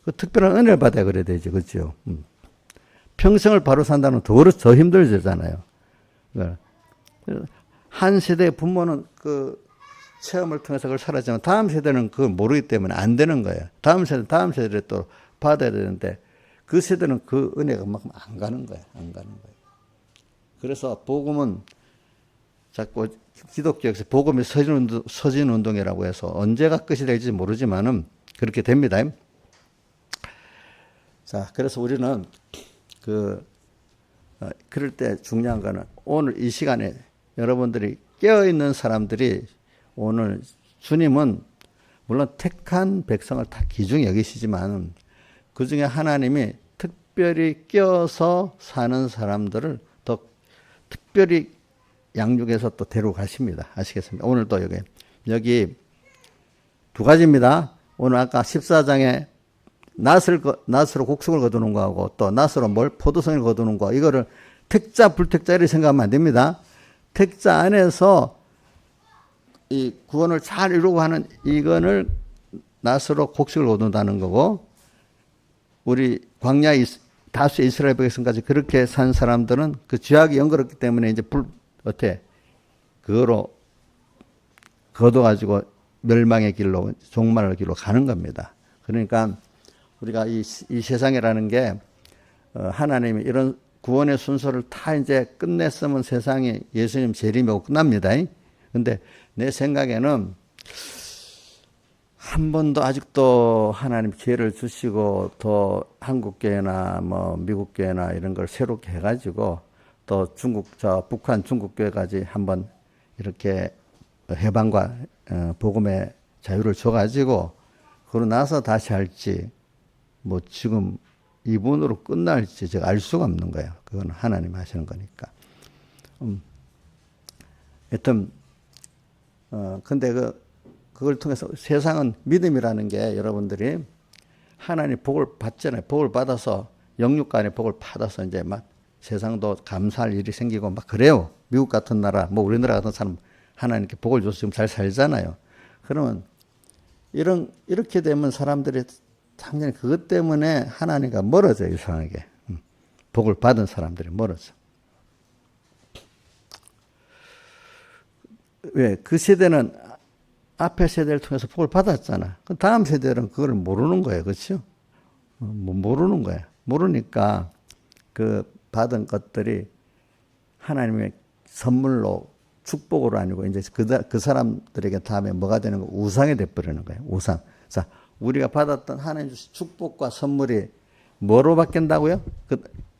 그 특별한 은혜를 받아야 그래야 되죠. 그렇죠? 평생을 바로 산다는 더 힘들잖아요. 한 세대의 부모는 그 체험을 통해서 그걸 살았지만 다음 세대는 그걸 모르기 때문에 안 되는 거예요. 다음 세대를 또 받아야 되는데 그 세대는 그 은혜가 그만큼 안 가는 거예요. 안 가는 거예요. 그래서 복음은 자꾸 기독교에서 복음이 서진 운동이라고 해서 언제가 끝이 될지 모르지만은 그렇게 됩니다. 자, 그래서 우리는 그럴 때 중요한 거는 오늘 이 시간에 여러분들이 깨어있는 사람들이 오늘 주님은 물론 택한 백성을 다 귀중히 여기시지만 그 중에 하나님이 특별히 껴서 사는 사람들을 더 특별히 양육해서 또 데려가십니다. 아시겠습니까? 오늘도 여기 두 가지입니다. 오늘 아까 14장에 낫으로 곡식을 거두는 거하고 또 낫으로 포도송이를 거두는 거 이거를 택자 불택자 이렇게 생각하면 안 됩니다. 택자 안에서 이 구원을 잘 이루고 하는 이건을 낫으로 곡식을 거둔다는 거고 우리 광야 다수의 이스라엘 백성까지 그렇게 산 사람들은 그 죄악이 연거롭기 때문에 이제 그거로 거둬가지고 멸망의 길로 종말의 길로 가는 겁니다. 그러니까 우리가 이 세상이라는 게 하나님이 이런 구원의 순서를 다 이제 끝냈으면 세상이 예수님 재림이고 끝납니다. 근데 내 생각에는 한 번도 아직도 하나님 기회를 주시고 더 한국교회나 미국교회나 이런 걸 새롭게 해가지고 또 북한 중국교회까지 한번 이렇게 해방과 복음의 자유를 줘가지고 그러고 나서 다시 할지 지금 이분으로 끝날지 제가 알 수가 없는 거예요. 그건 하나님 하시는 거니까. 하여튼, 근데 그걸 통해서 세상은 믿음이라는 게 여러분들이 하나님 복을 받잖아요. 복을 받아서 영육 간의 복을 받아서 이제 막 세상도 감사할 일이 생기고 막 그래요. 미국 같은 나라, 뭐 우리나라 같은 사람 하나님께 복을 줘서 지금 잘 살잖아요. 그러면 이렇게 되면 사람들이 당연히 그것 때문에 하나님과 멀어져요. 이상하게. 복을 받은 사람들이 멀어져. 왜? 그 세대는 앞에 세대를 통해서 복을 받았잖아. 그 다음 세대는 그걸 모르는 거예요. 그렇죠? 모르는 거예요. 모르니까 그 받은 것들이 하나님의 선물로 축복으로 아니고 이제 그 사람들에게 다음에 뭐가 되는 거? 우상이 돼버리는 거예요. 우상. 자, 우리가 받았던 하나님 주신 축복과 선물이 뭐로 바뀐다고요?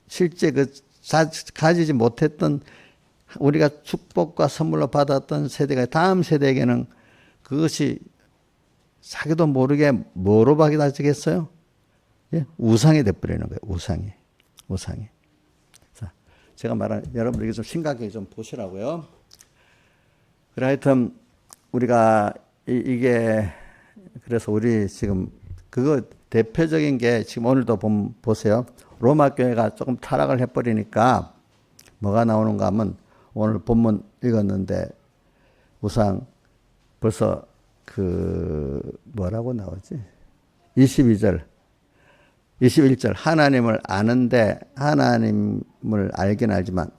실제 가지지 못했던 우리가 축복과 선물로 받았던 세대가 다음 세대에게는 그것이 자기도 모르게 뭐로 바뀌어지겠어요? 예? 우상이 돼버리는 거예요. 우상이. 자, 제가 말한 여러분들에게 좀 심각하게 좀 보시라고요. 그래 하여튼 우리가 이게 그래서 우리 지금 그거 대표적인 게 지금 오늘도 보세요. 로마 교회가 조금 타락을 해버리니까 뭐가 나오는가 하면 오늘 본문 읽었는데 우상 벌써 뭐라고 나오지? 21절 하나님을 아는데 하나님을 알긴 알지만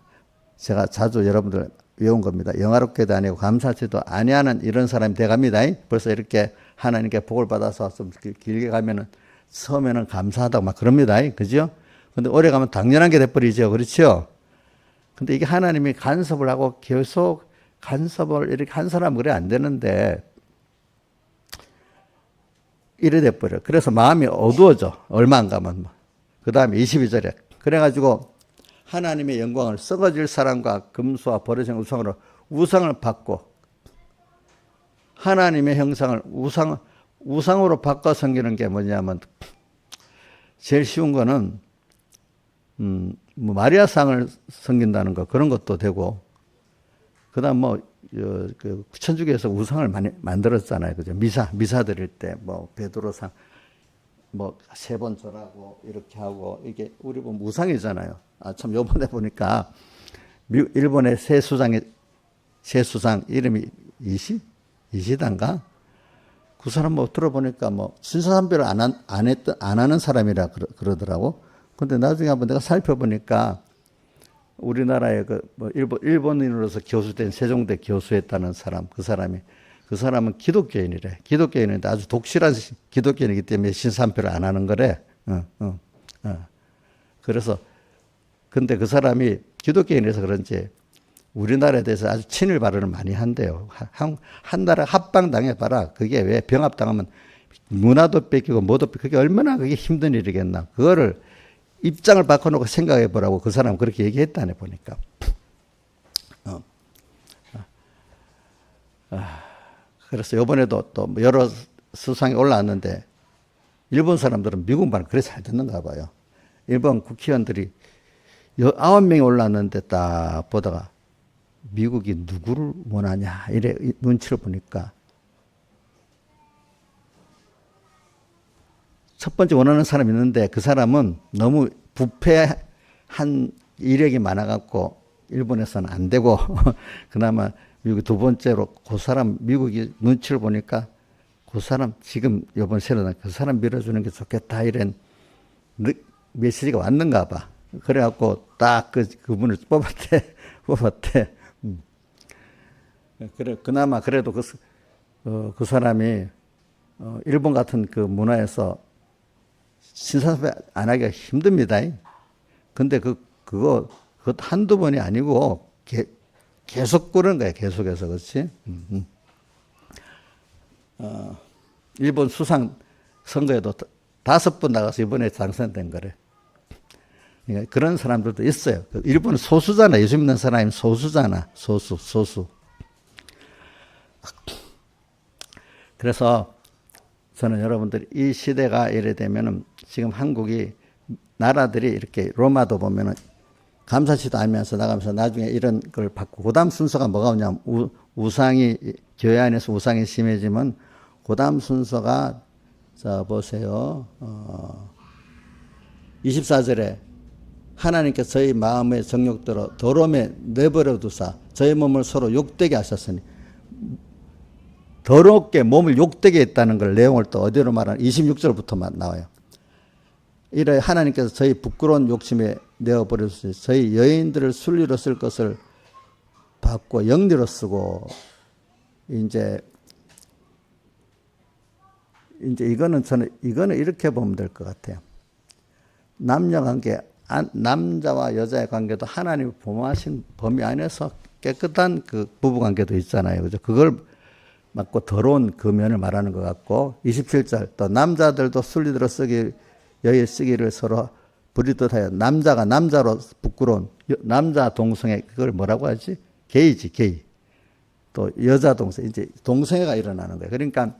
제가 자주 여러분들 외운 겁니다. 영화롭게도 아니고 감사치도 아니하는 이런 사람이 돼갑니다. 벌써 이렇게 하나님께 복을 받아서 좀 길게 가면은 처음에는 감사하다고 막 그럽니다. 그죠? 근데 오래 가면 당연한 게 돼버리죠. 그렇죠? 근데 이게 하나님이 간섭을 하고 계속 간섭을 이렇게 한 사람은 그래 안 되는데 이래 돼버려. 그래서 마음이 어두워져. 얼마 안 가면. 그 다음에 22절에. 그래가지고 하나님의 영광을 썩어질 사람과 금수와 버려진 우상으로 우상을 받고 하나님의 형상을 우상으로 바꿔 섬기는 게 뭐냐면 제일 쉬운 거는 뭐 마리아상을 섬긴다는 거 그런 것도 되고 그다음 그 천주교에서 우상을 많이 만들었잖아요. 그죠? 미사 드릴 때 뭐 베드로상 뭐 3번 절하고 이렇게 하고 이게 우리 보면 우상이잖아요. 참 요번에 보니까 일본의 새 수상 이름이 이시단가? 그 사람 뭐 들어보니까 뭐 신사삼배를 안 하는 사람이라 그러더라고. 근데 나중에 한번 내가 살펴보니까 우리나라에 뭐 일본인으로서 교수된 세종대 교수했다는 사람, 그 사람은 기독교인이래. 기독교인인데 아주 독실한 기독교인이기 때문에 신삼표를 안 하는 거래. 그래서, 근데 그 사람이 기독교인이라서 그런지 우리나라에 대해서 아주 친일 발언을 많이 한대요. 한 나라 합방 당해봐라. 그게 왜 병합당하면 문화도 뺏기고 뭐도 뺏기고 그게 얼마나 그게 힘든 일이겠나. 그거를 입장을 바꿔놓고 생각해 보라고 그 사람 그렇게 얘기했다네 보니까. 그래서 이번에도 또 여러 수상이 올라왔는데 일본 사람들은 미국 말을 그래 잘 듣는가 봐요. 일본 국회의원들이 9명이 올라왔는데 딱 보다가 미국이 누구를 원하냐 이래 눈치를 보니까 첫 번째 원하는 사람이 있는데 그 사람은 너무 부패한 이력이 많아갖고 일본에서는 안 되고 그나마 미국 두 번째로 그 사람 미국이 눈치를 보니까 그 사람 지금 이번 새로 그 사람 밀어주는 게 좋겠다 이런 메시지가 왔는가 봐. 그래갖고 딱 그분을 뽑았대. 그래 그나마 그래도 그 사람이 일본 같은 그 문화에서 신사섭외 안 하기가 힘듭니다. 근데 그거 한두 번이 아니고 계속 그런 거야. 계속해서 그렇지. 일본 수상 선거에도 5번 나가서 이번에 당선된 거래. 그러니까 그런 사람들도 있어요. 일본은 소수잖아. 예수 믿는 사람이 소수잖아. 소수. 그래서 저는 여러분들이 이 시대가 이래 되면은 지금 한국이 나라들이 이렇게 로마도 보면은 감사치도 알면서 나가면서 나중에 이런 걸 받고, 그 다음 순서가 뭐가 오냐면, 우상이, 교회 안에서 우상이 심해지면, 그 다음 순서가, 자, 보세요. 24절에 하나님께서 저희 마음의 정욕대로 더러움에 내버려 두사 저희 몸을 서로 욕되게 하셨으니, 더럽게 몸을 욕되게 했다는 걸 내용을 또 어디로 말하는 26절부터 나와요. 이래 하나님께서 저희 부끄러운 욕심에 내어버렸으니 저희 여인들을 순리로 쓸 것을 받고 영리로 쓰고, 이제 이거는 이렇게 보면 될 것 같아요. 남녀 관계, 남자와 여자의 관계도 하나님이 범하신 범위 안에서 깨끗한 그 부부 관계도 있잖아요. 그죠? 그걸 맞고 더러운 그 면을 말하는 것 같고, 27절 또 남자들도 순리대로 여의 쓰기를 서로 부리듯 하여 남자가 남자로 부끄러운 남자 동성애, 그걸 뭐라고 하지? 게이지, 게이. 또 여자 동성애, 이제 동성애가 일어나는 거예요. 그러니까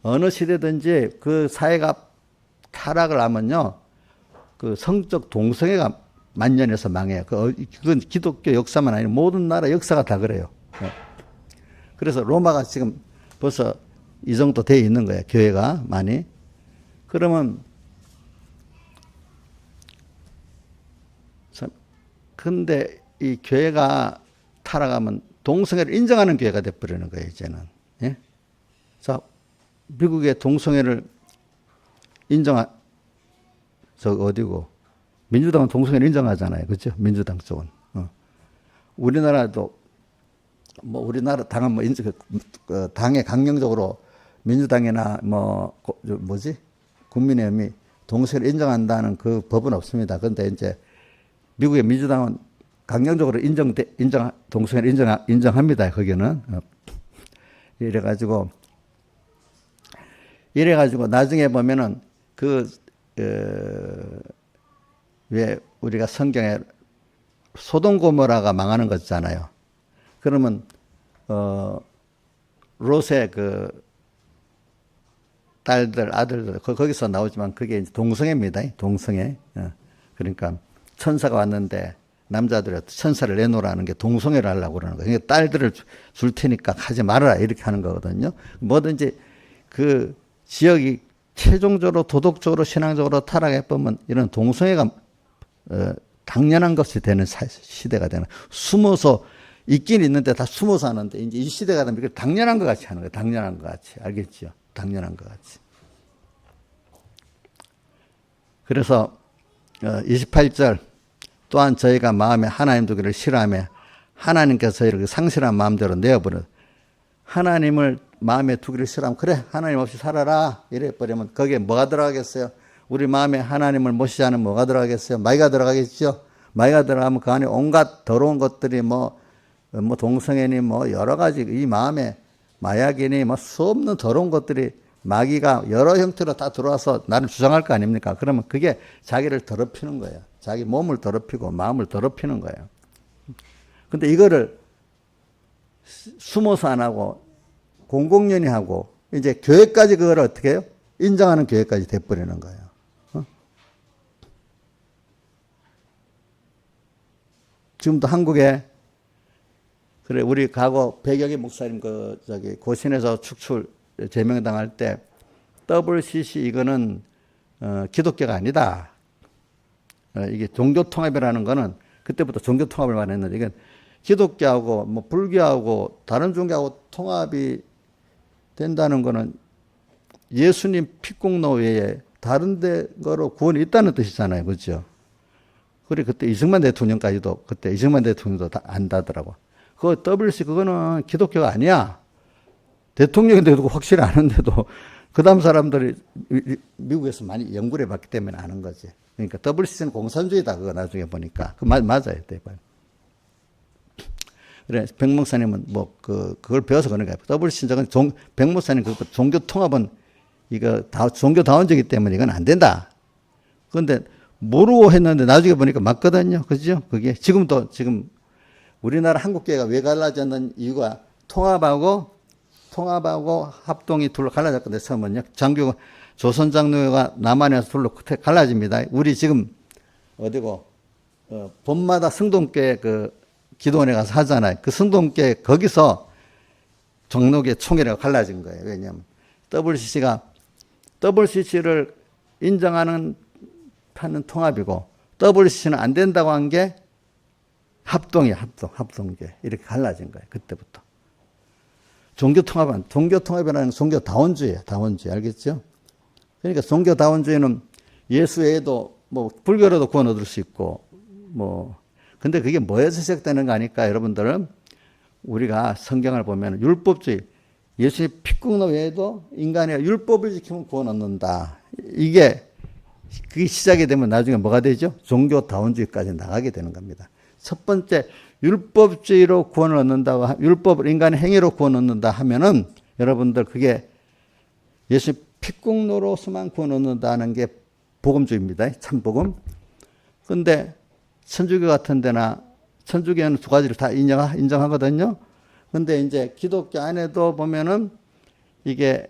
어느 시대든지 그 사회가 타락을 하면요, 그 성적 동성애가 만연해서 망해요. 그건 기독교 역사만 아니라 모든 나라 역사가 다 그래요. 그래서 로마가 지금 벌써 이 정도 돼 있는 거예요. 교회가 많이. 그러면 근데 이 교회가 타락하면 동성애를 인정하는 교회가 돼버리는 거예요, 이제는. 예? 자, 미국의 동성애를 어디고, 민주당은 동성애를 인정하잖아요. 그죠? 민주당 쪽은. 우리나라도, 우리나라 당은 당에 강령적으로 민주당이나 국민의힘이 동성애를 인정한다는 그 법은 없습니다. 그런데 이제 미국의 민주당은 강령적으로 동성애를 인정합니다. 거기는. 이래가지고 나중에 보면은 왜 우리가 성경에 소돔 고모라가 망하는 거 있잖아요. 그러면 롯의 그 딸들, 아들들, 거기서 나오지만 그게 이제 동성애입니다. 동성애. 그러니까 천사가 왔는데 남자들이 천사를 내놓으라는 게 동성애를 하려고 그러는 거예요. 그러니까 딸들을 줄 테니까 하지 말아라, 이렇게 하는 거거든요. 뭐든지 그 지역이 최종적으로 도덕적으로 신앙적으로 타락해 보면 이런 동성애가 당연한 것이 되는 시대가 되는, 숨어서 있긴 있는데 다 숨어서 하는데, 이제 이 시대가 되면 이걸 당연한 것 같이 하는 거예요. 당연한 것 같이. 알겠죠? 당연한 것 같이. 그래서 28절 또한 저희가 마음에 하나님 두기를 싫어하며 하나님께서 저희를 상실한 마음대로 내어버려, 하나님을 마음에 두기를 싫어하면, 그래 하나님 없이 살아라 이래 버리면 거기에 뭐가 들어가겠어요? 우리 마음에 하나님을 모시지 않으면 뭐가 들어가겠어요? 마귀가 들어가겠죠. 마귀가 들어가면 그 안에 온갖 더러운 것들이 동성애니 여러 가지, 이 마음에 마약이니 수 없는 더러운 것들이 마귀가 여러 형태로 다 들어와서 나를 주장할 거 아닙니까? 그러면 그게 자기를 더럽히는 거예요. 자기 몸을 더럽히고 마음을 더럽히는 거예요. 근데 이거를 숨어서 안 하고 공공연히 하고, 이제 교회까지 그걸 어떻게 해요? 인정하는 교회까지 돼버리는 거예요. 지금도 한국에, 그래, 우리 과거 배경희 목사님 고신에서 축출 제명당할 때 WCC 이거는 기독교가 아니다. 이게 종교통합이라는 거는 그때부터 종교통합을 말했는데, 이건 기독교하고 불교하고 다른 종교하고 통합이 된다는 거는 예수님 피공로 외에 다른 데 거로 구원이 있다는 뜻이잖아요. 그렇죠? 그래, 그때 이승만 대통령까지도, 그때 이승만 대통령도 다 안다더라고. 그거 WC 그거는 기독교가 아니야. 대통령인데도 확실히 아는데도 그 다음 사람들이 미국에서 많이 연구를 해봤기 때문에 아는 거지. 그러니까 WC는 공산주의다, 그거 나중에 보니까. 맞아요. 그래, 백 목사님은 그걸 배워서 그런 거예요. WC는 백 목사님 종교 통합은 이거 종교다원적이기 때문에 이건 안 된다. 그런데 모르고 했는데 나중에 보니까 맞거든요. 그죠? 그게 지금 우리나라 한국교회가 왜 갈라졌는 이유가 통합하고 합동이 둘로 갈라졌거든요. 처음은요. 조선장로가 남한에서 둘로 갈라집니다. 우리 지금 어디고 봄마다 성동교회 그 기도원에 가서 하잖아요. 그 성동교회 거기서 종로교회 총회가 갈라진 거예요. 왜냐하면 WCC를 인정하는 하는 통합이고 WCC는 안 된다고 한 게 합동교회 이렇게 갈라진 거예요. 그때부터. 종교통합이라는 종교다원주의예요. 다원주의 알겠죠? 그러니까 종교다원주의는 예수 외에도 뭐 불교로도 구원 얻을 수 있고 뭐 근데 그게 뭐에서 시작되는 거 아닐까 여러분들은 우리가 성경을 보면 율법주의 예수님 피국노 외에도 인간의 율법을 지키면 구원 얻는다. 그게 시작이 되면 나중에 뭐가 되죠? 종교다원주의까지 나가게 되는 겁니다. 첫 번째 율법주의로 구원을 얻는다고 율법을 인간의 행위로 구원 얻는다 하면은 여러분들 그게 예수 피국노로서만 구원 얻는다는 게 복음주의입니다. 참복음. 근데 천주교 같은 데나 천주교는 두 가지를 다 인정하거든요. 근데 이제 기독교 안에도 보면은 이게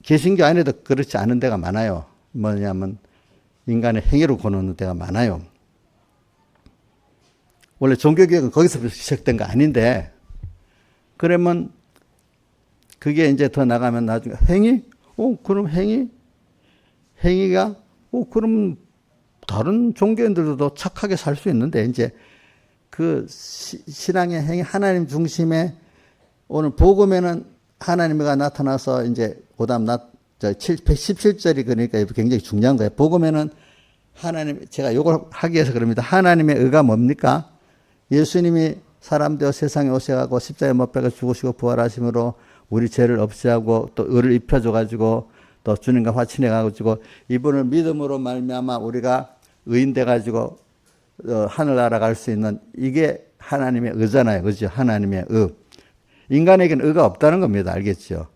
개신교 안에도 그렇지 않은 데가 많아요. 뭐냐면 인간의 행위로 구원 얻는 데가 많아요. 원래 종교개혁은 거기서 시작된 거 아닌데, 그러면 그게 이제 더 나가면 나중에 행위? 그럼 행위가? 그럼 다른 종교인들도 착하게 살 수 있는데, 이제 그 신앙의 행위, 하나님 중심의 오늘 복음에는 하나님이 나타나서 이제 그다음 17절이 그러니까 굉장히 중요한 거예요. 복음에는 하나님, 제가 이걸 하기 위해서 그럽니다. 하나님의 의가 뭡니까? 예수님이 사람 되어 세상에 오셔가고 십자가에 못 박아 죽으시고 부활하심으로 우리 죄를 없애하고 또 의를 입혀줘가지고 또 주님과 화친해가지고 이분을 믿음으로 말미암아 우리가 의인 돼가지고 하늘나라 갈 수 있는 이게 하나님의 의잖아요. 그죠? 하나님의 의. 인간에게는 의가 없다는 겁니다. 알겠죠?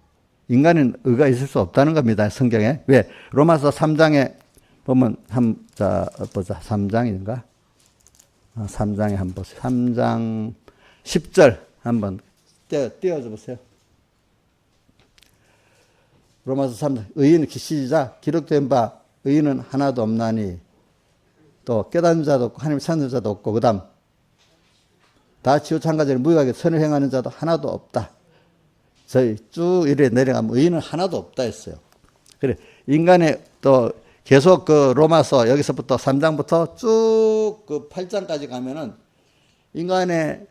인간은 의가 있을 수 없다는 겁니다. 성경에. 왜? 로마서 3장에 보면 자 보자. 3장인가? 3장에 한번 보세요. 3장 10절 한번 띄워줘 보세요. 로마서 3장 의인은 시작 기록된 바 의인은 하나도 없나니 또 깨닫는 자도 없고 하나님 찾는 자도 없고 그 다음 다 치우찬가지를 무익하게 선을 행하는 자도 하나도 없다. 저희 쭉 이래 내려가면 의인은 하나도 없다 했어요. 그래 인간의 또 계속 그 로마서 여기서부터 3장부터 쭉 그 8장까지 가면은 인간의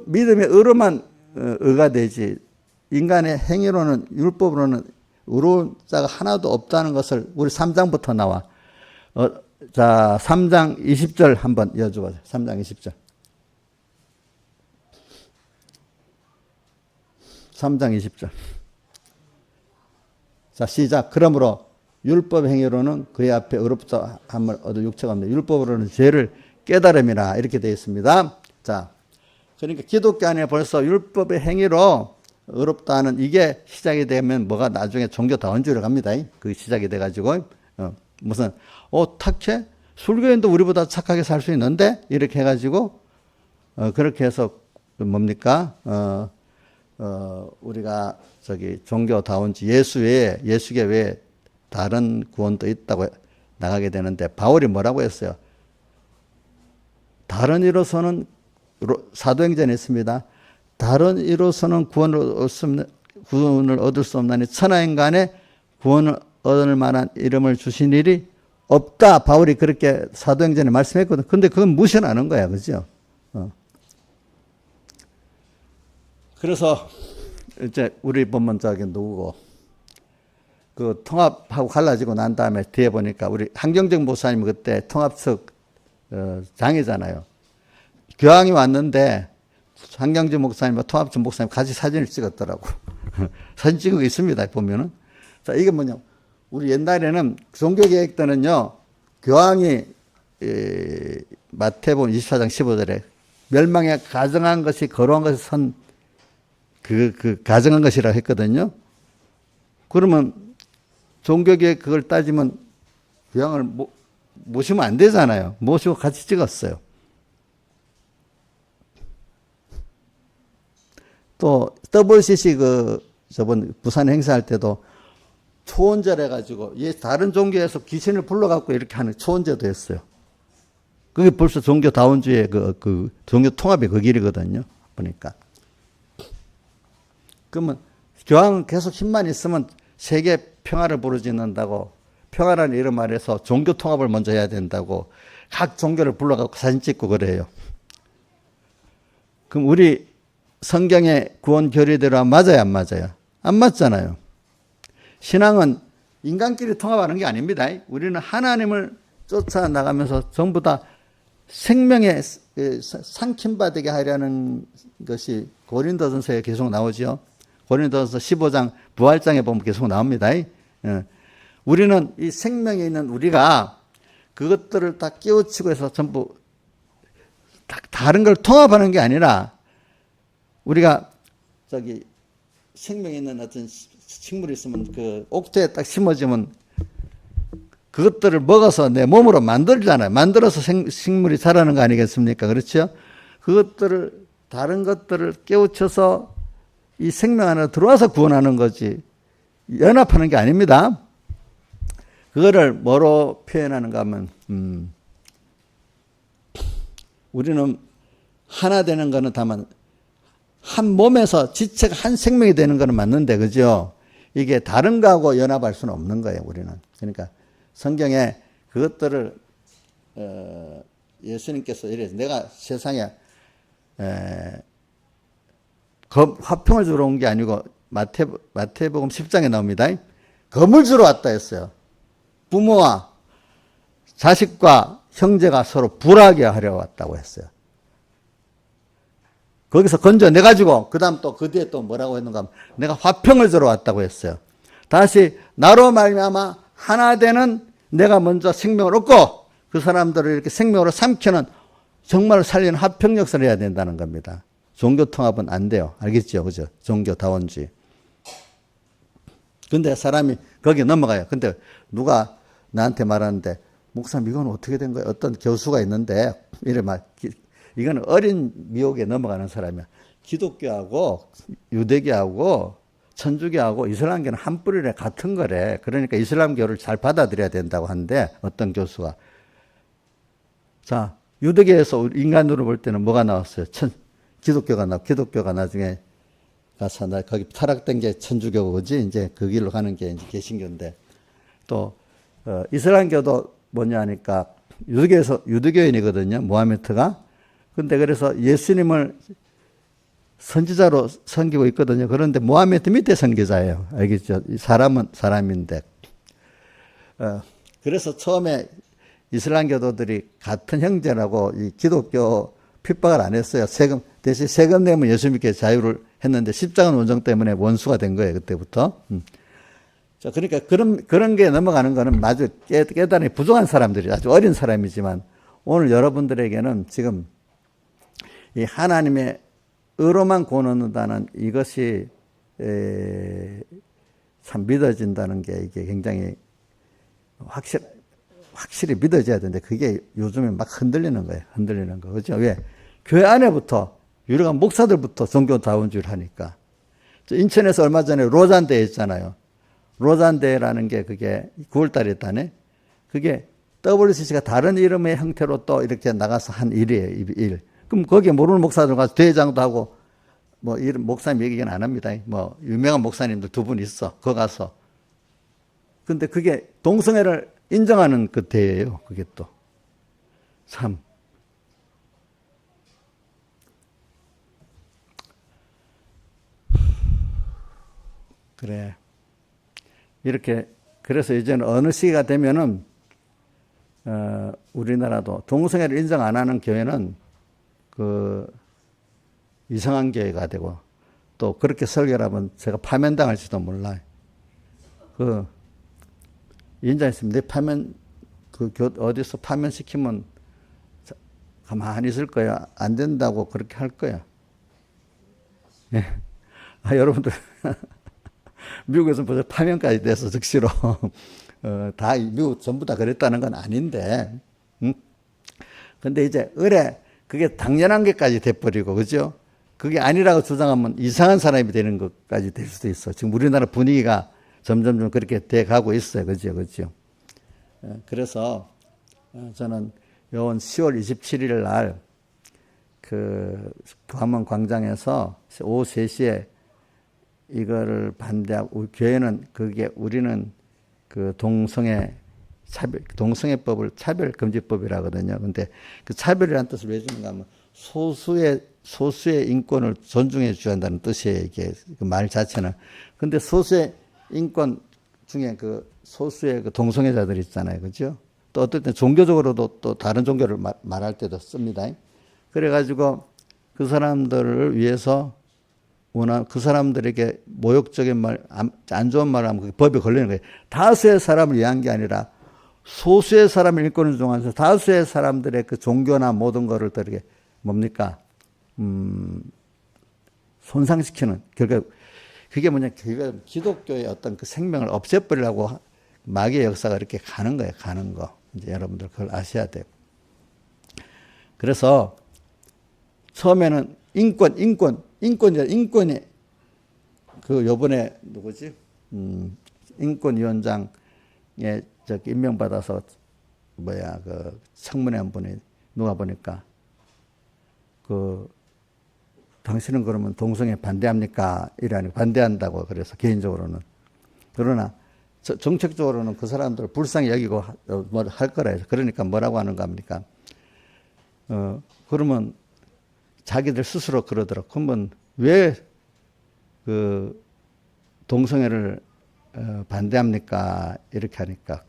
믿음의 의로만 의가 되지 인간의 행위로는 율법으로는 의로운 자가 하나도 없다는 것을 우리 3장부터 나와. 자, 3장 20절 한번 이어줘봐요. 3장 20절. 3장 20절. 자, 시작. 그러므로 율법 행위로는 그의 앞에 의롭다 함을 얻을 육체가 없는데 율법으로는 죄를 깨달음이라 이렇게 되어 있습니다. 자, 그러니까 기독교 안에 벌써 율법의 행위로 의롭다는 이게 시작이 되면 뭐가 나중에 종교다원주의로 갑니다. 그게 시작이 돼가지고 무슨 착해? 술교인도 우리보다 착하게 살 수 있는데 이렇게 해가지고 그렇게 해서 뭡니까? 우리가 종교다원주의 예수계 외에 다른 구원도 있다고 나가게 되는데 바울이 뭐라고 했어요? 다른 이로서는 사도행전에 있습니다. 다른 이로서는 구원을 얻을 수 없나니 천하인간에 구원을 얻을 만한 이름을 주신 일이 없다. 바울이 그렇게 사도행전에 말씀했거든. 근데 그건 무시하는 거야. 그죠? 그래서 이제 우리 보면 누구고 그 통합하고 갈라지고 난 다음에 뒤에 보니까 우리 한경정 목사님 그때 통합측 장이잖아요. 교황이 왔는데 한경정 목사님과 통합측 목사님 같이 사진을 찍었더라고. 사진 찍은 거 있습니다. 보면은. 자, 이게 뭐냐. 우리 옛날에는 종교개혁 때는요, 교황이 마태복음 24장 15절에 멸망에 가정한 것이 거룩한 것이 가정한 것이라고 했거든요. 그러면 종교개혁 그걸 따지면 교황을 모시면 안 되잖아요. 모시고 같이 찍었어요. 또 WCC 저번 부산 행사할 때도 초원절 해가지고 다른 종교에서 귀신을 불러갖고 이렇게 하는 초원제도 했어요. 그게 벌써 종교다원주의 그 종교 통합의 그 길이거든요. 보니까. 그러면 교황은 계속 힘만 있으면 세계 평화를 부르짖는다고, 평화라는 이름 아래서 종교 통합을 먼저 해야 된다고 각 종교를 불러갖고 사진 찍고 그래요. 그럼 우리 성경의 구원 교리대로 맞아요, 안 맞아요? 안 맞잖아요. 신앙은 인간끼리 통합하는 게 아닙니다. 우리는 하나님을 쫓아나가면서 전부 다 생명에 상킴받게 하려는 것이 고린도전서에 계속 나오죠. 고린도전서 15장 부활장에 보면 계속 나옵니다. 우리는 이 생명에 있는 우리가 그것들을 다 깨우치고 해서 전부 다른 걸 통합하는 게 아니라, 우리가 저기 생명에 있는 어떤 식물이 있으면 그 옥토에 딱 심어지면 그것들을 먹어서 내 몸으로 만들잖아요. 만들어서 식물이 자라는 거 아니겠습니까? 그렇죠? 그것들을, 다른 것들을 깨우쳐서 이 생명 안에 들어와서 구원하는 거지, 연합하는 게 아닙니다. 그거를 뭐로 표현하는가 하면, 우리는 하나 되는 거는 다만 한 몸에서 지체가 한 생명이 되는 거는 맞는데, 그죠? 이게 다른 거하고 연합할 수는 없는 거예요, 우리는. 그러니까 성경에 그것들을 예수님께서 이래서 내가 세상에 화평을 주러 온 게 아니고, 마태복음 10장에 나옵니다. 검을 주러 왔다 했어요. 부모와 자식과 형제가 서로 불하게 하려 왔다고 했어요. 거기서 건져내가지고 그 다음 또 그 뒤에 또 뭐라고 했는가 하면 내가 화평을 주러 왔다고 했어요. 다시 나로 말미암아 하나 되는 내가 먼저 생명을 얻고 그 사람들을 이렇게 생명으로 삼키는, 정말 살리는 화평 역사를 해야 된다는 겁니다. 종교 통합은 안 돼요. 알겠죠? 그죠? 종교다원주의. 근데 사람이 거기에 넘어가요. 근데 누가 나한테 말하는데, 목사님 이건 어떻게 된 거예요? 어떤 교수가 있는데 이래 말, 이거는 어린 미혹에 넘어가는 사람이야. 기독교하고 유대교하고 천주교하고 이슬람교는 한 뿌리래, 같은 거래. 그러니까 이슬람교를 잘 받아들여야 된다고 하는데, 어떤 교수가. 자, 유대교에서 인간으로 볼 때는 뭐가 나왔어요? 기독교가 나중에 가서 거기 타락된 게 천주교고, 그지? 이제 그 길로 가는 게 이제 개신교인데, 또 이슬람교도 뭐냐 하니까 유대교인이거든요, 모하메트가. 근데 그래서 예수님을 선지자로 섬기고 있거든요. 그런데 모하메트 밑에 선지자예요. 알겠죠? 사람은 사람인데. 그래서 처음에 이슬람교도들이 같은 형제라고 이 기독교 핍박을 안 했어요. 대신 세금 내면 예수 믿게 자유를 했는데 십자가 논쟁 때문에 원수가 된 거예요. 그때부터. 자, 그러니까 그런 게 넘어가는 거는 아주 깨달음이 부족한 사람들이, 아주 어린 사람이지만, 오늘 여러분들에게는 지금 이 하나님의 의로만 구원 얻는다는 이것이 참 믿어진다는 게, 이게 굉장히 확실히 믿어져야 되는데, 그게 요즘에 막 흔들리는 거예요. 흔들리는 거. 그죠? 왜? 교회 안에부터, 유력한 목사들부터 종교다원주의를 하니까. 인천에서 얼마 전에 로잔대회 했잖아요. 로잔대회라는 게 그게 9월달에 했다네. 그게 WCC가 다른 이름의 형태로 또 이렇게 나가서 한 일이에요. 일. 그럼 거기에 모르는 목사들 가서 대회장도 하고, 뭐 이런 목사님 얘기는 안 합니다. 뭐 유명한 목사님들 두 분 있어. 거 가서. 근데 그게 동성애를 인정하는 그 대회예요. 그게 또 참. 그래. 이렇게, 그래서 이제는 어느 시기가 되면은 우리나라도 동성애를 인정 안 하는 교회는 그 이상한 교회가 되고, 또 그렇게 설교를 하면 제가 파면당할지도 몰라요. 그 인정했습니다. 파면, 어디서 파면시키면 가만히 있을 거야. 안 된다고 그렇게 할 거야. 예. 여러분들 미국에서 벌써 파면까지 돼서 즉시로 다 미국 전부 다 그랬다는 건 아닌데, 근데 이제 그게 당연한 게까지 돼버리고, 그죠? 그게 아니라고 주장하면 이상한 사람이 되는 것까지 될 수도 있어. 지금 우리나라 분위기가 점점 그렇게 돼 가고 있어요. 그죠? 그죠? 그래서 저는 요번 10월 27일 날 그 광화문 광장에서 오후 3시에 이거를 반대하고 우리 교회는 그게 우리는 그 동성애법을 차별금지법이라거든요. 근데 그 차별이라는 뜻을 왜 주는가 하면 소수의 인권을 존중해 줘야 한다는 뜻이에요. 이게 그 말 자체는. 근데 소수의 인권 중에 그 소수의 그 동성애자들 있잖아요. 그죠? 또 어떨 때 종교적으로도 또 다른 종교를 말할 때도 씁니다. 그래가지고 그 사람들을 위해서 그 사람들에게 모욕적인 말, 안 좋은 말 하면 그게 법에 걸리는 거예요. 다수의 사람을 위한 게 아니라 소수의 사람의 인권을 존중하면서 다수의 사람들의 그 종교나 모든 거를 또 이렇게 뭡니까? 손상시키는, 결국 그게 뭐냐, 기독교의 어떤 그 생명을 없애버리려고 마귀의 역사가 이렇게 가는 거예요. 가는 거. 이제 여러분들 그걸 아셔야 돼요. 그래서 처음에는 인권이 그 요번에 누구지? 인권위원장에 저기 임명받아서 그 청문회 한 분이 누가 보니까 그 당신은 그러면 동성애 반대합니까? 이러니 반대한다고 그래서 개인적으로는. 그러나 정책적으로는 그 사람들을 불쌍히 여기고 뭘 할 거라 해서. 그러니까 뭐라고 하는가 합니까? 그러면 자기들 스스로 그러더라고. 그러면 왜 그 동성애를 반대합니까? 이렇게 하니까.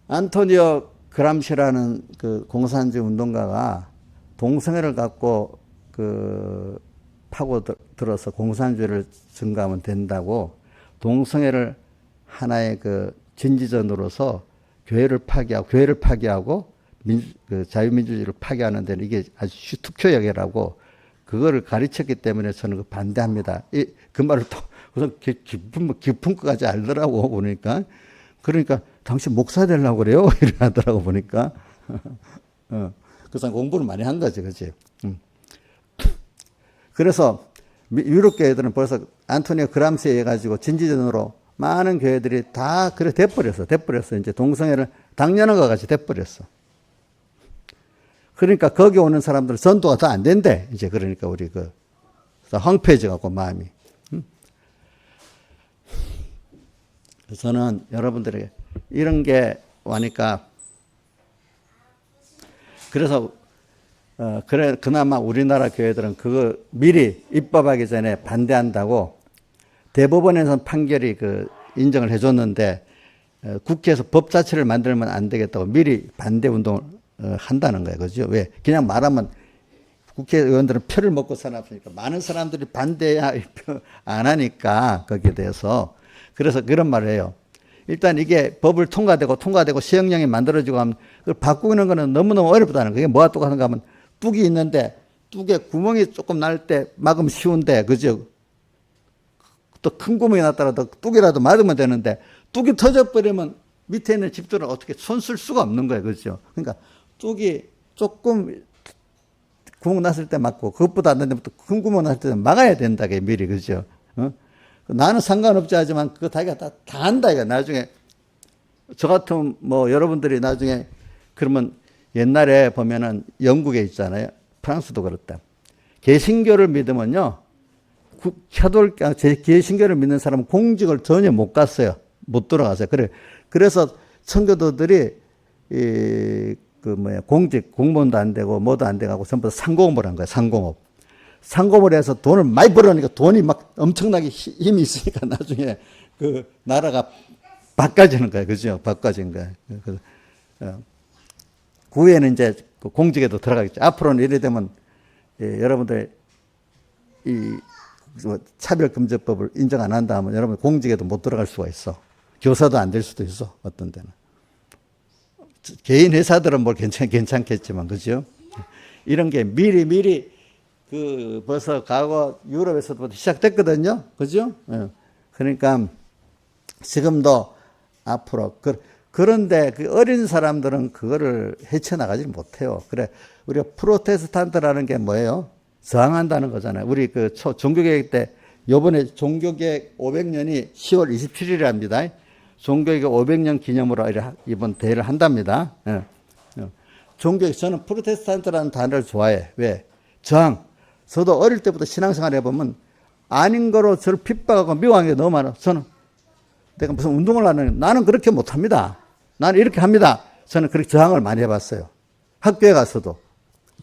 안토니오 그람시라는 그 공산주의 운동가가 동성애를 갖고 그 파고들어서 공산주의를 증가하면 된다고 동성애를 하나의 그 진지전으로서 교회를 파괴하고 그 자유민주주의를 파괴하는 데는 이게 아주 특효약이라고 그거를 가르쳤기 때문에 저는 그 반대합니다. 그 말을 또 우선 깊은 것까지 알더라고 보니까. 그러니까 당신 목사 되려고 그래요? 이러더라고 보니까. 그 사람 공부를 많이 한 거지, 그치? 그래서 유럽 교회들은 벌써 안토니오 그람시에 해가지고 진지전으로 많은 교회들이 다 그래 돼버렸어. 이제 동성애를 당연한 것 같이 돼버렸어. 그러니까 거기 오는 사람들은 전도가 더 안 된대. 이제 그러니까 우리 황폐해져 갖고 마음이. 저는 여러분들에게 이런 게 와니까 그래서 그나마 우리나라 교회들은 그거 미리 입법하기 전에 반대한다고 대법원에서는 판결이 인정을 해줬는데 국회에서 법 자체를 만들면 안 되겠다고 미리 반대 운동을 한다는 거예요. 그죠? 왜? 그냥 말하면 국회의원들은 표를 먹고 사놨으니까 많은 사람들이 반대야 안 하니까 거기에 대해서. 그래서 그런 말을 해요. 일단 이게 법을 통과되고 시행령이 만들어지고 하면 그걸 바꾸는 거는 너무너무 어렵다는 거예요. 그게 뭐가 똑같은가 하면 뚝이 있는데 뚝에 구멍이 조금 날 때 막으면 쉬운데, 그죠? 또 큰 구멍이 났더라도 뚝이라도 맞으면 되는데 뚝이 터져버리면 밑에 있는 집들은 어떻게 손 쓸 수가 없는 거예요. 그죠? 그러니까 뚝이 조금 구멍 났을 때 맞고 그것보다 안 되는데 큰 구멍 났을 때 막아야 된다. 미리. 그죠? 나는 상관없지 하지만 그거 다 한다. 이거 나중에 저 같은 여러분들이 나중에 그러면 옛날에 보면은 영국에 있잖아요. 프랑스도 그렇다. 개신교를 믿으면요. 개신교를 믿는 사람은 공직을 전혀 못 갔어요. 못 들어가서요. 그래서 청교도들이 공무원도 안 되고 뭐도 안 돼가고 전부 다 상공업을 한 거예요. 상공업을 해서 돈을 많이 벌으니까 돈이 막 엄청나게 힘이 있으니까 나중에 그 나라가 바꿔지는 거예요. 그죠? 바꿔진 거예요. 그 후에는 이제 공직에도 들어가겠죠. 앞으로는 이래 되면 여러분들 이 차별금지법을 인정 안 한다 하면 여러분 공직에도 못 들어갈 수가 있어. 교사도 안 될 수도 있어. 어떤 데는. 개인 회사들은 뭘 괜찮겠지만, 그죠? 이런 게 미리 벌써 과거 유럽에서도 시작됐거든요. 그죠? 그러니까 지금도 앞으로 그런데 그 어린 사람들은 그거를 헤쳐나가지 못해요. 그래, 우리가 프로테스탄트라는 게 뭐예요? 저항한다는 거잖아요. 우리 종교개혁 때, 요번에 종교개혁 500년이 10월 27일이랍니다. 종교개혁 500년 기념으로 이번 대회를 한답니다. 종교에 저는 프로테스탄트라는 단어를 좋아해. 왜? 저항. 저도 어릴 때부터 신앙생활 해보면 아닌 거로 저를 핍박하고 미워하는 게 너무 많아. 저는 내가 무슨 운동을 하는 나는 그렇게 못합니다. 나는 이렇게 합니다. 저는 그렇게 저항을 많이 해봤어요. 학교에 가서도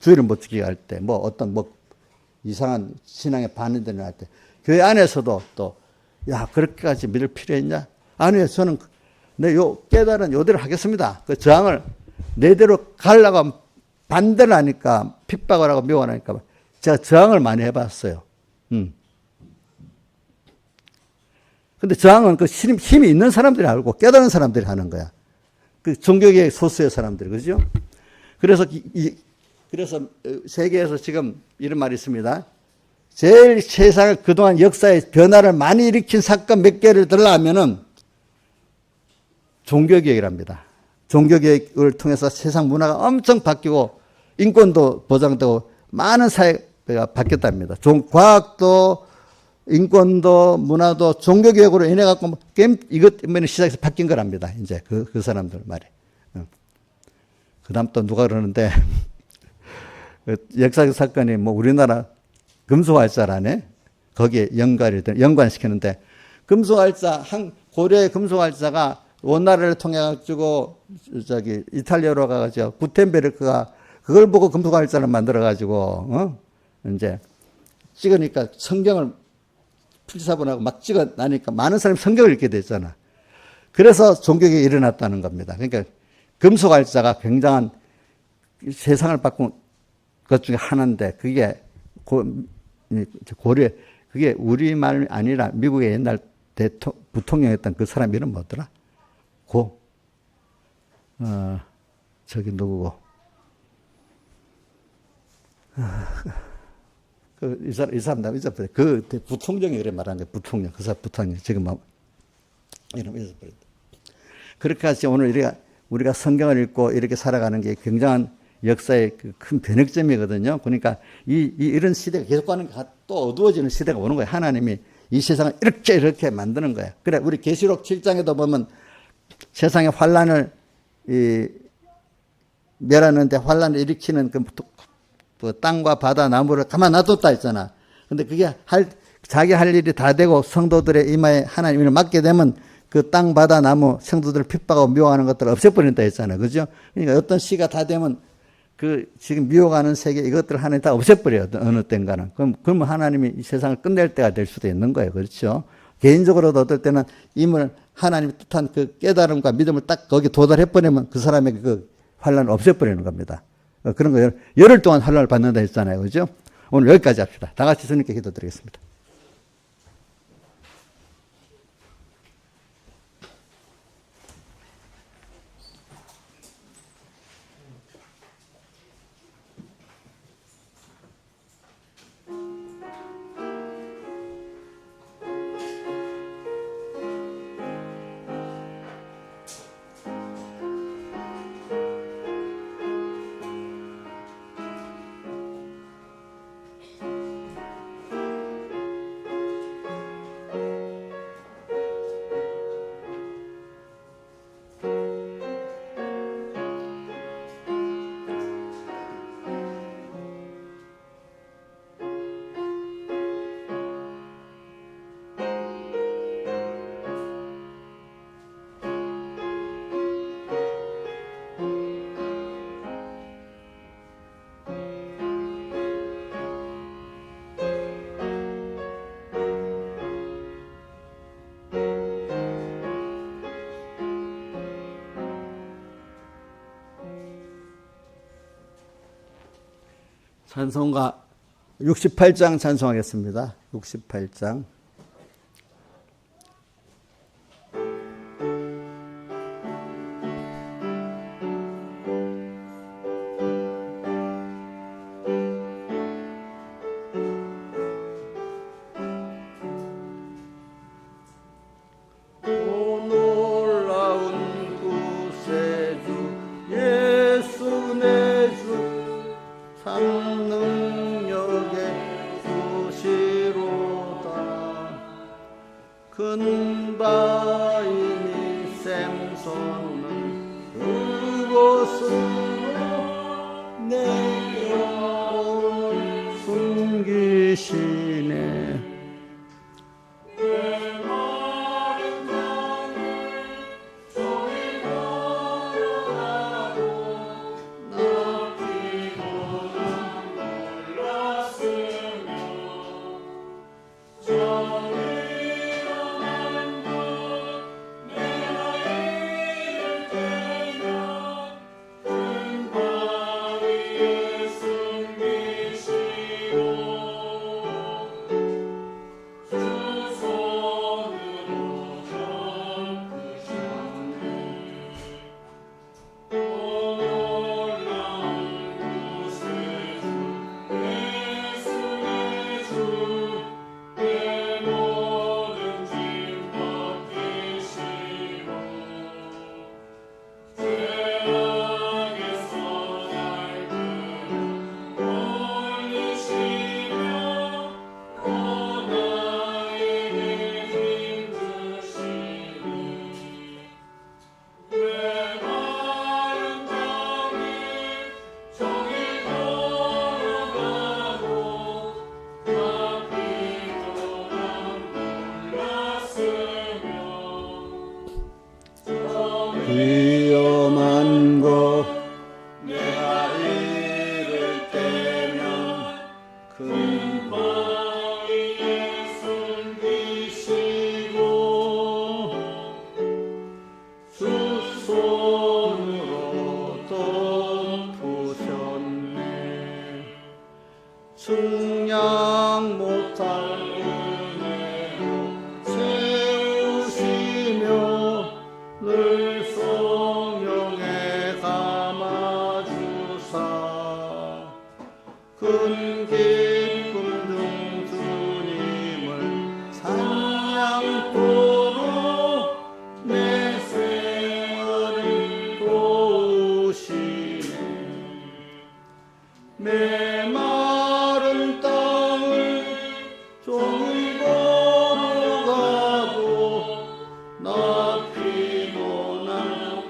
주의를 못 지키게 할 때, 뭐 어떤 뭐 이상한 신앙에 반대되는 할 때, 교회 안에서도 또, 야, 그렇게까지 믿을 필요 있냐? 아니요, 저는 내 깨달은 요대로 하겠습니다. 그 저항을 내대로 가려고 하면 반대를 하니까, 핍박을 하고 미워하니까, 제가 저항을 많이 해봤어요. 근데 저항은 그 힘이 있는 사람들이 알고 깨달은 사람들이 하는 거야. 그 종교계의 소수의 사람들이, 그죠? 그래서 그래서 세계에서 지금 이런 말이 있습니다. 제일 세상을 그동안 역사의 변화를 많이 일으킨 사건 몇 개를 들라면은 종교개혁이랍니다. 종교개혁을 통해서 세상 문화가 엄청 바뀌고 인권도 보장되고 많은 사회가 바뀌었답니다. 과학도 인권도 문화도 종교개혁으로 인해 갖고 이것 때문에 시작해서 바뀐 거랍니다. 이제 그 사람들 말에. 그 다음 또 누가 그러는데 역사적 사건이 뭐 우리나라 금속활자라네. 거기에 연관시키는데 금속활자 고려의 금속활자가 원나라를 통해 가지고 이탈리아로 가가지고 구텐베르크가 그걸 보고 금속활자를 만들어 가지고 이제 찍으니까 성경을 필사본하고 막 찍어 나니까 많은 사람이 성경을 읽게 됐잖아. 그래서 종교개혁이 일어났다는 겁니다. 그러니까 금속활자가 굉장한 세상을 바꾼 것 중에 하나인데 그게 고려 그게 우리말이 아니라 미국의 옛날 부통령이었던 그 사람 이름 뭐더라? 저기 누구고? 이 사람 나 잊어버렸다. 그 부통령이 그래 말하는 거야. 부통령. 그 사람 부통령. 지금 이름 잊어버렸다. 그렇게 해서 오늘 우리가 성경을 읽고 이렇게 살아가는 게 굉장한 역사의 큰 변혁점이거든요. 그러니까 이런 시대가 계속 가는 게 또 어두워지는 시대가 오는 거예요. 하나님이 이 세상을 이렇게 만드는 거예요. 그래 우리 계시록 7장에도 보면 세상에 환란을 멸하는데 환란을 일으키는 그 땅과 바다 나무를 가만 놔뒀다 했잖아. 근데 그게 자기 할 일이 다 되고 성도들의 이마에 하나님을 맡게 되면 그 땅, 바다, 나무, 성도들을 핍박하고 미워하는 것들을 없애버린다 했잖아요. 그죠? 그러니까 어떤 시가 다 되면 지금 미워가는 세계 이것들을 하나님 다 없애버려요. 어느 때인가는. 그럼 하나님이 이 세상을 끝낼 때가 될 수도 있는 거예요. 그렇죠? 개인적으로도 어떨 때는 이물 하나님이 뜻한 그 깨달음과 믿음을 딱 거기 도달해버리면 그 사람의 그 환란을 없애버리는 겁니다. 그런 거 열흘 동안 환란을 받는다 했잖아요. 그죠? 오늘 여기까지 합시다. 다 같이 주님께 기도드리겠습니다. 찬송가 68장 찬송하겠습니다. 68장. 큰 바위니 샘솟는 그곳으로 숨기시네. 위험한 것 내가 이를 때면 큰 바위에 숨기시고 두 손으로 덮으셨네. 측량 못할 은혜로 세우시며 늘 성령에 감아주사 큰 기쁨 중 주님을 찬양토록 내 생활을 도우시네. 메마른 땅을 종일 걸어가도 나 피곤함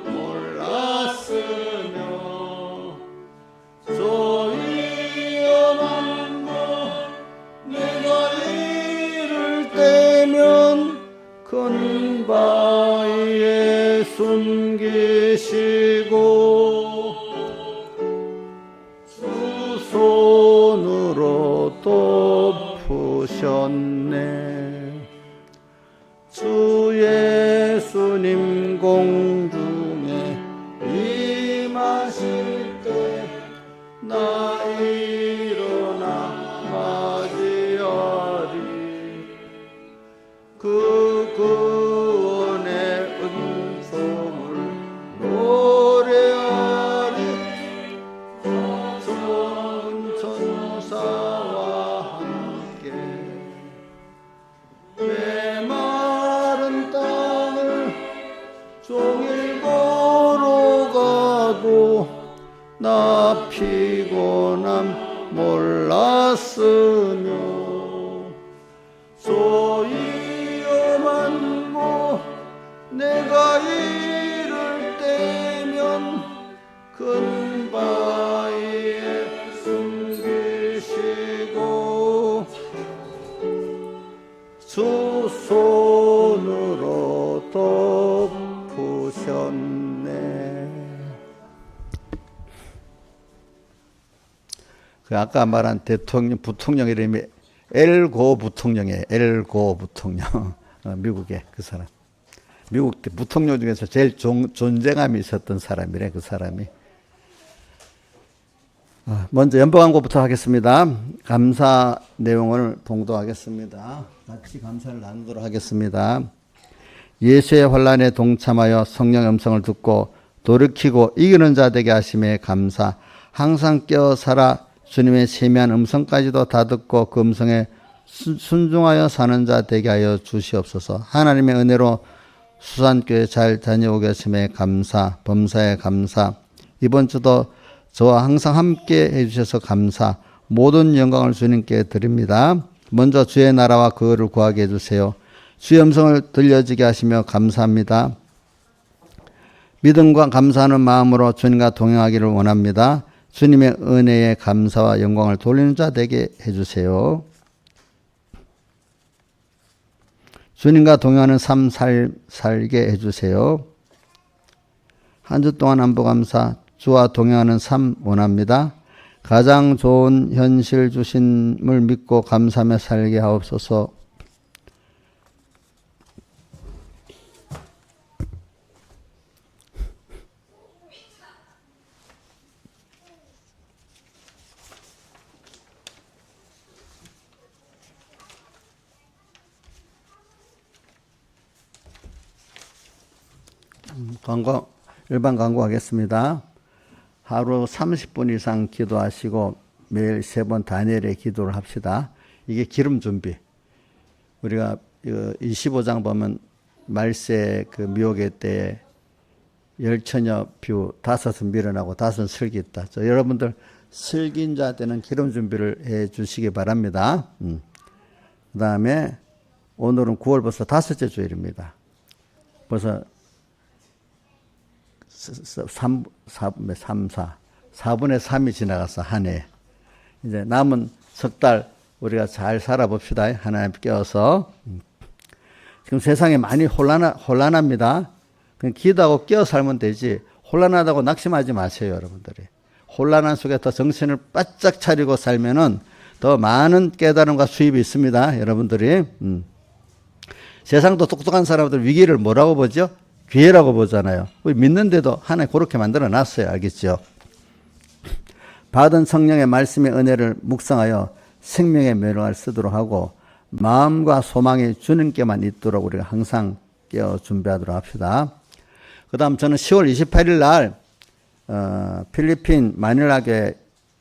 몰랐으며 저 위험한 곳 내가 이를 때면 큰 바위에 숨기시고 두 손으로 덮으셨네. 주 예수님 공중에 임하실 때 나 일어나 맞이하리. 그 구원의 은총을 노래하리. 좋은 천사와 함께 메마른 땅을 종일 걸어가도 나 피곤함 몰랐으며 저 위험한 곳 내가 이를 때면 큰 바위에 숨기시고 두 손으로 덮으셨네. 그 아까 말한 대통령, 부통령 이름이 엘고 부통령이에요. 엘고 부통령. 미국의 그 사람. 미국 부통령 중에서 제일 존재감이 있었던 사람이래, 그 사람이. 먼저 연보광고부터 하겠습니다. 감사 내용을 봉독하겠습니다. 같이 감사를 나누도록 하겠습니다. 예수의 환난에 동참하여 성령의 음성을 듣고 돌이키고 이기는 자 되게 하심에 감사. 항상 깨어 살아 주님의 세미한 음성까지도 다 듣고 그 음성에 순종하여 사는 자 되게 하여 주시옵소서. 하나님의 은혜로 수산교회 잘 다녀오게 하심에 감사. 범사에 감사. 이번 주도 저와 항상 함께 해주셔서 감사. 모든 영광을 주님께 드립니다. 먼저 주의 나라와 그의를 구하게 해주세요. 주의 음성을 들려지게 하시며 감사합니다. 믿음과 감사하는 마음으로 주님과 동행하기를 원합니다. 주님의 은혜에 감사와 영광을 돌리는 자 되게 해주세요. 주님과 동행하는 삶 살게 해주세요. 한 주 동안 안부 감사, 주와 동행하는 삶 원합니다. 가장 좋은 현실 주심을 믿고 감사하며 살게 하옵소서. 일반 광고하겠습니다. 하루 30분 이상 기도하시고 매일 3번 다니엘의 기도를 합시다. 이게 기름 준비. 우리가 25장 보면 말세 그 미혹의 때에 10,000여 뷰 5은 미련하고 5은 슬기 있다. 여러분들 슬기인 자한테는 기름 준비를 해 주시기 바랍니다. 그 다음에 오늘은 9월 벌써 5째 주일입니다. 벌써 4분의 3이 지나갔어, 한 해. 이제 남은 석 달 우리가 잘 살아봅시다. 하나님 껴서. 지금 세상에 많이 혼란합니다. 그냥 기도하고 끼어 살면 되지. 혼란하다고 낙심하지 마세요, 여러분들이. 혼란한 속에 더 정신을 바짝 차리고 살면은 더 많은 깨달음과 수입이 있습니다, 여러분들이. 세상도 똑똑한 사람들 위기를 뭐라고 보죠? 기회라고 보잖아요. 우리 믿는데도 하나님 그렇게 만들어 놨어요. 알겠죠? 받은 성령의 말씀의 은혜를 묵상하여 생명의 멸망을 쓰도록 하고 마음과 소망이 주님께만 있도록 우리가 항상 깨어 준비하도록 합시다. 그 다음 저는 10월 28일 날 필리핀 마닐라교회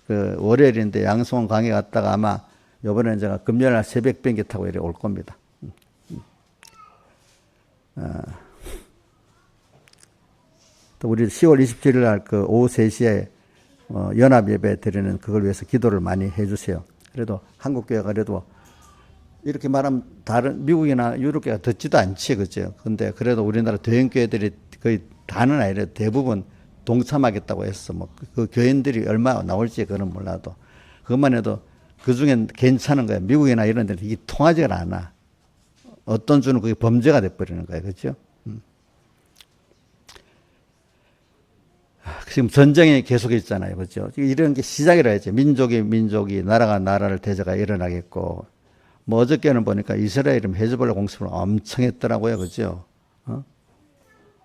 그 월요일인데 양성원 강의 갔다가 아마 이번에는 제가 금요일 날 새벽 비행기 타고 이렇게 올 겁니다. 또 우리 10월 27일 날 그 오후 3시에 연합 예배 드리는 그걸 위해서 기도를 많이 해주세요. 그래도 한국 교회가 그래도 이렇게 말하면 다른 미국이나 유럽 교회가 듣지도 않지, 그죠? 근데 그래도 우리나라 대형 교회들이 거의 다는 아니라 대부분 동참하겠다고 했어. 뭐 그 교인들이 얼마 나올지 그건 몰라도 그것만 해도 그 중엔 괜찮은 거야. 미국이나 이런 데는 이게 통하지가 않아. 어떤 주는 그게 범죄가 돼버리는 거야, 그렇죠? 지금 전쟁이 계속 있잖아요. 그렇죠? 이런 게 시작이라 했죠. 민족이, 나라가 나라를 대적가 일어나겠고. 뭐 어저께는 보니까 이스라엘은 헤즈볼라 공습을 엄청 했더라고요. 그렇죠?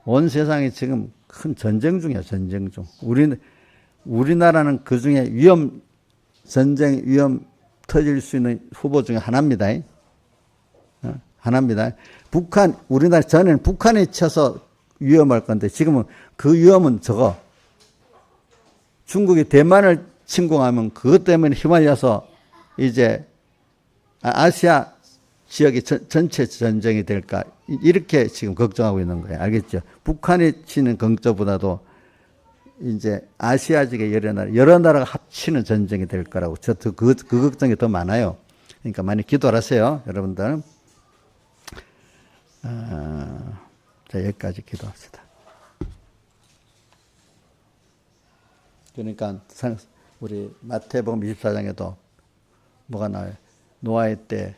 온 세상이 지금 큰 전쟁 중이야, 전쟁 중. 우리나라는 그 중에 전쟁 위험 터질 수 있는 후보 중에 하나입니다. 하나입니다. 우리나라 전에는 북한이 쳐서 위험할 건데 지금은 그 위험은 적어. 중국이 대만을 침공하면 그것 때문에 휘말려서 이제 아시아 지역이 전체 전쟁이 될까 이렇게 지금 걱정하고 있는 거예요. 알겠죠? 북한이 치는 걱정보다도 이제 아시아 지역의 여러 나라가 합치는 전쟁이 될 거라고 그 걱정이 더 많아요. 그러니까 많이 기도하세요, 여러분들. 자, 여기까지 기도합시다. 그러니까 우리 마태복음 24장에도 뭐가 나와요? 노아의 때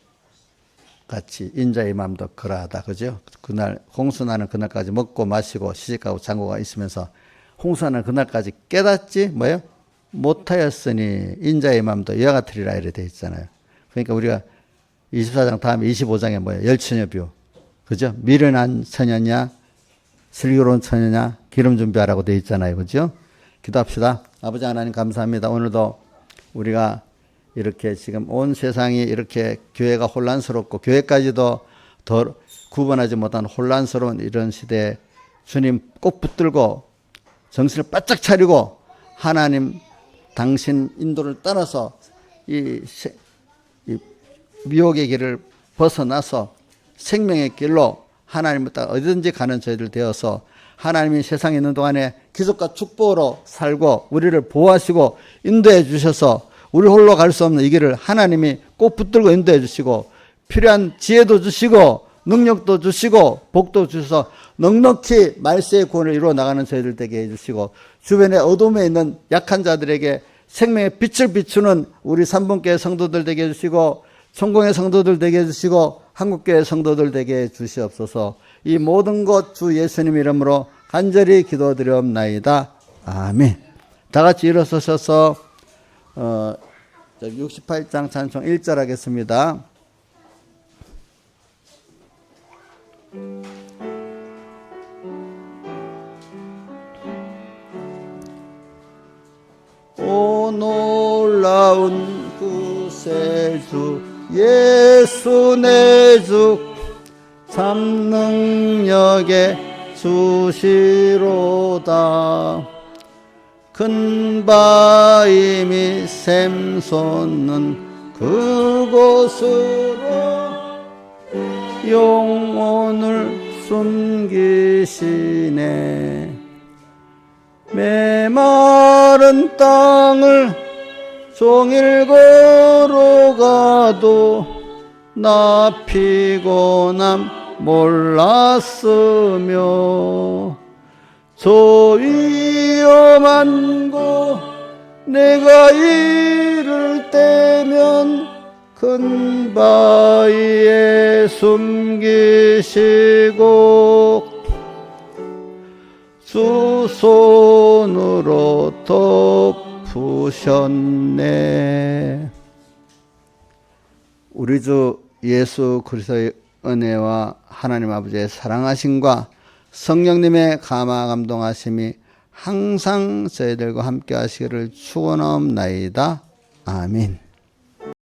같이 인자의 마음도 그러하다. 그죠? 그날 홍수나는 그날까지 먹고 마시고 시집가고 장고가 있으면서 홍수나는 그날까지 깨닫지 뭐예요? 못하였으니 인자의 마음도 이와 같으리라 이래 돼 있잖아요. 그러니까 우리가 24장 다음에 25장에 뭐예요? 열처녀뷰. 그죠? 미련한 처녀냐, 슬기로운 처녀냐, 기름 준비하라고 돼 있잖아요. 그죠? 기도합시다. 아버지 하나님 감사합니다. 오늘도 우리가 이렇게 지금 온 세상이 이렇게 교회가 혼란스럽고 교회까지도 더 구분하지 못한 혼란스러운 이런 시대에 주님 꼭 붙들고 정신을 바짝 차리고 하나님 당신 인도를 따라서 이 미혹의 길을 벗어나서 생명의 길로 하나님을 따라 어디든지 가는 저희들 되어서 하나님이 세상에 있는 동안에 기적과 축복으로 살고 우리를 보호하시고 인도해 주셔서 우리 홀로 갈 수 없는 이 길을 하나님이 꼭 붙들고 인도해 주시고 필요한 지혜도 주시고 능력도 주시고 복도 주셔서 넉넉히 말세의 구원을 이루어 나가는 저희들 되게 해주시고 주변에 어둠에 있는 약한 자들에게 생명의 빛을 비추는 우리 삼분교회 성도들 되게 해주시고 성공의 성도들 되게 해주시고 한국교회 성도들 되게 해주시옵소서. 이 모든 것 주 예수님 이름으로 간절히 기도드리옵나이다. 아멘. 다 같이 일어서셔서 68장 찬송 1절 하겠습니다. 오 놀라운 구세주 예수 내 주 참 능력의 주시로다. 큰 바임이 샘솟는 그곳으로 영혼을 숨기시네. 메마른 땅을 종일 걸어가도 나 피곤함 몰랐으며 저 위험한 곳 내가 이를 때면 큰 바위에 숨기시고 주 손으로 덮으셨네. 우리 주 예수 그리스도의 은혜와 하나님 아버지의 사랑하심과 성령님의 감화 감동하심이 항상 저희들과 함께 하시기를 축원하옵나이다. 아멘.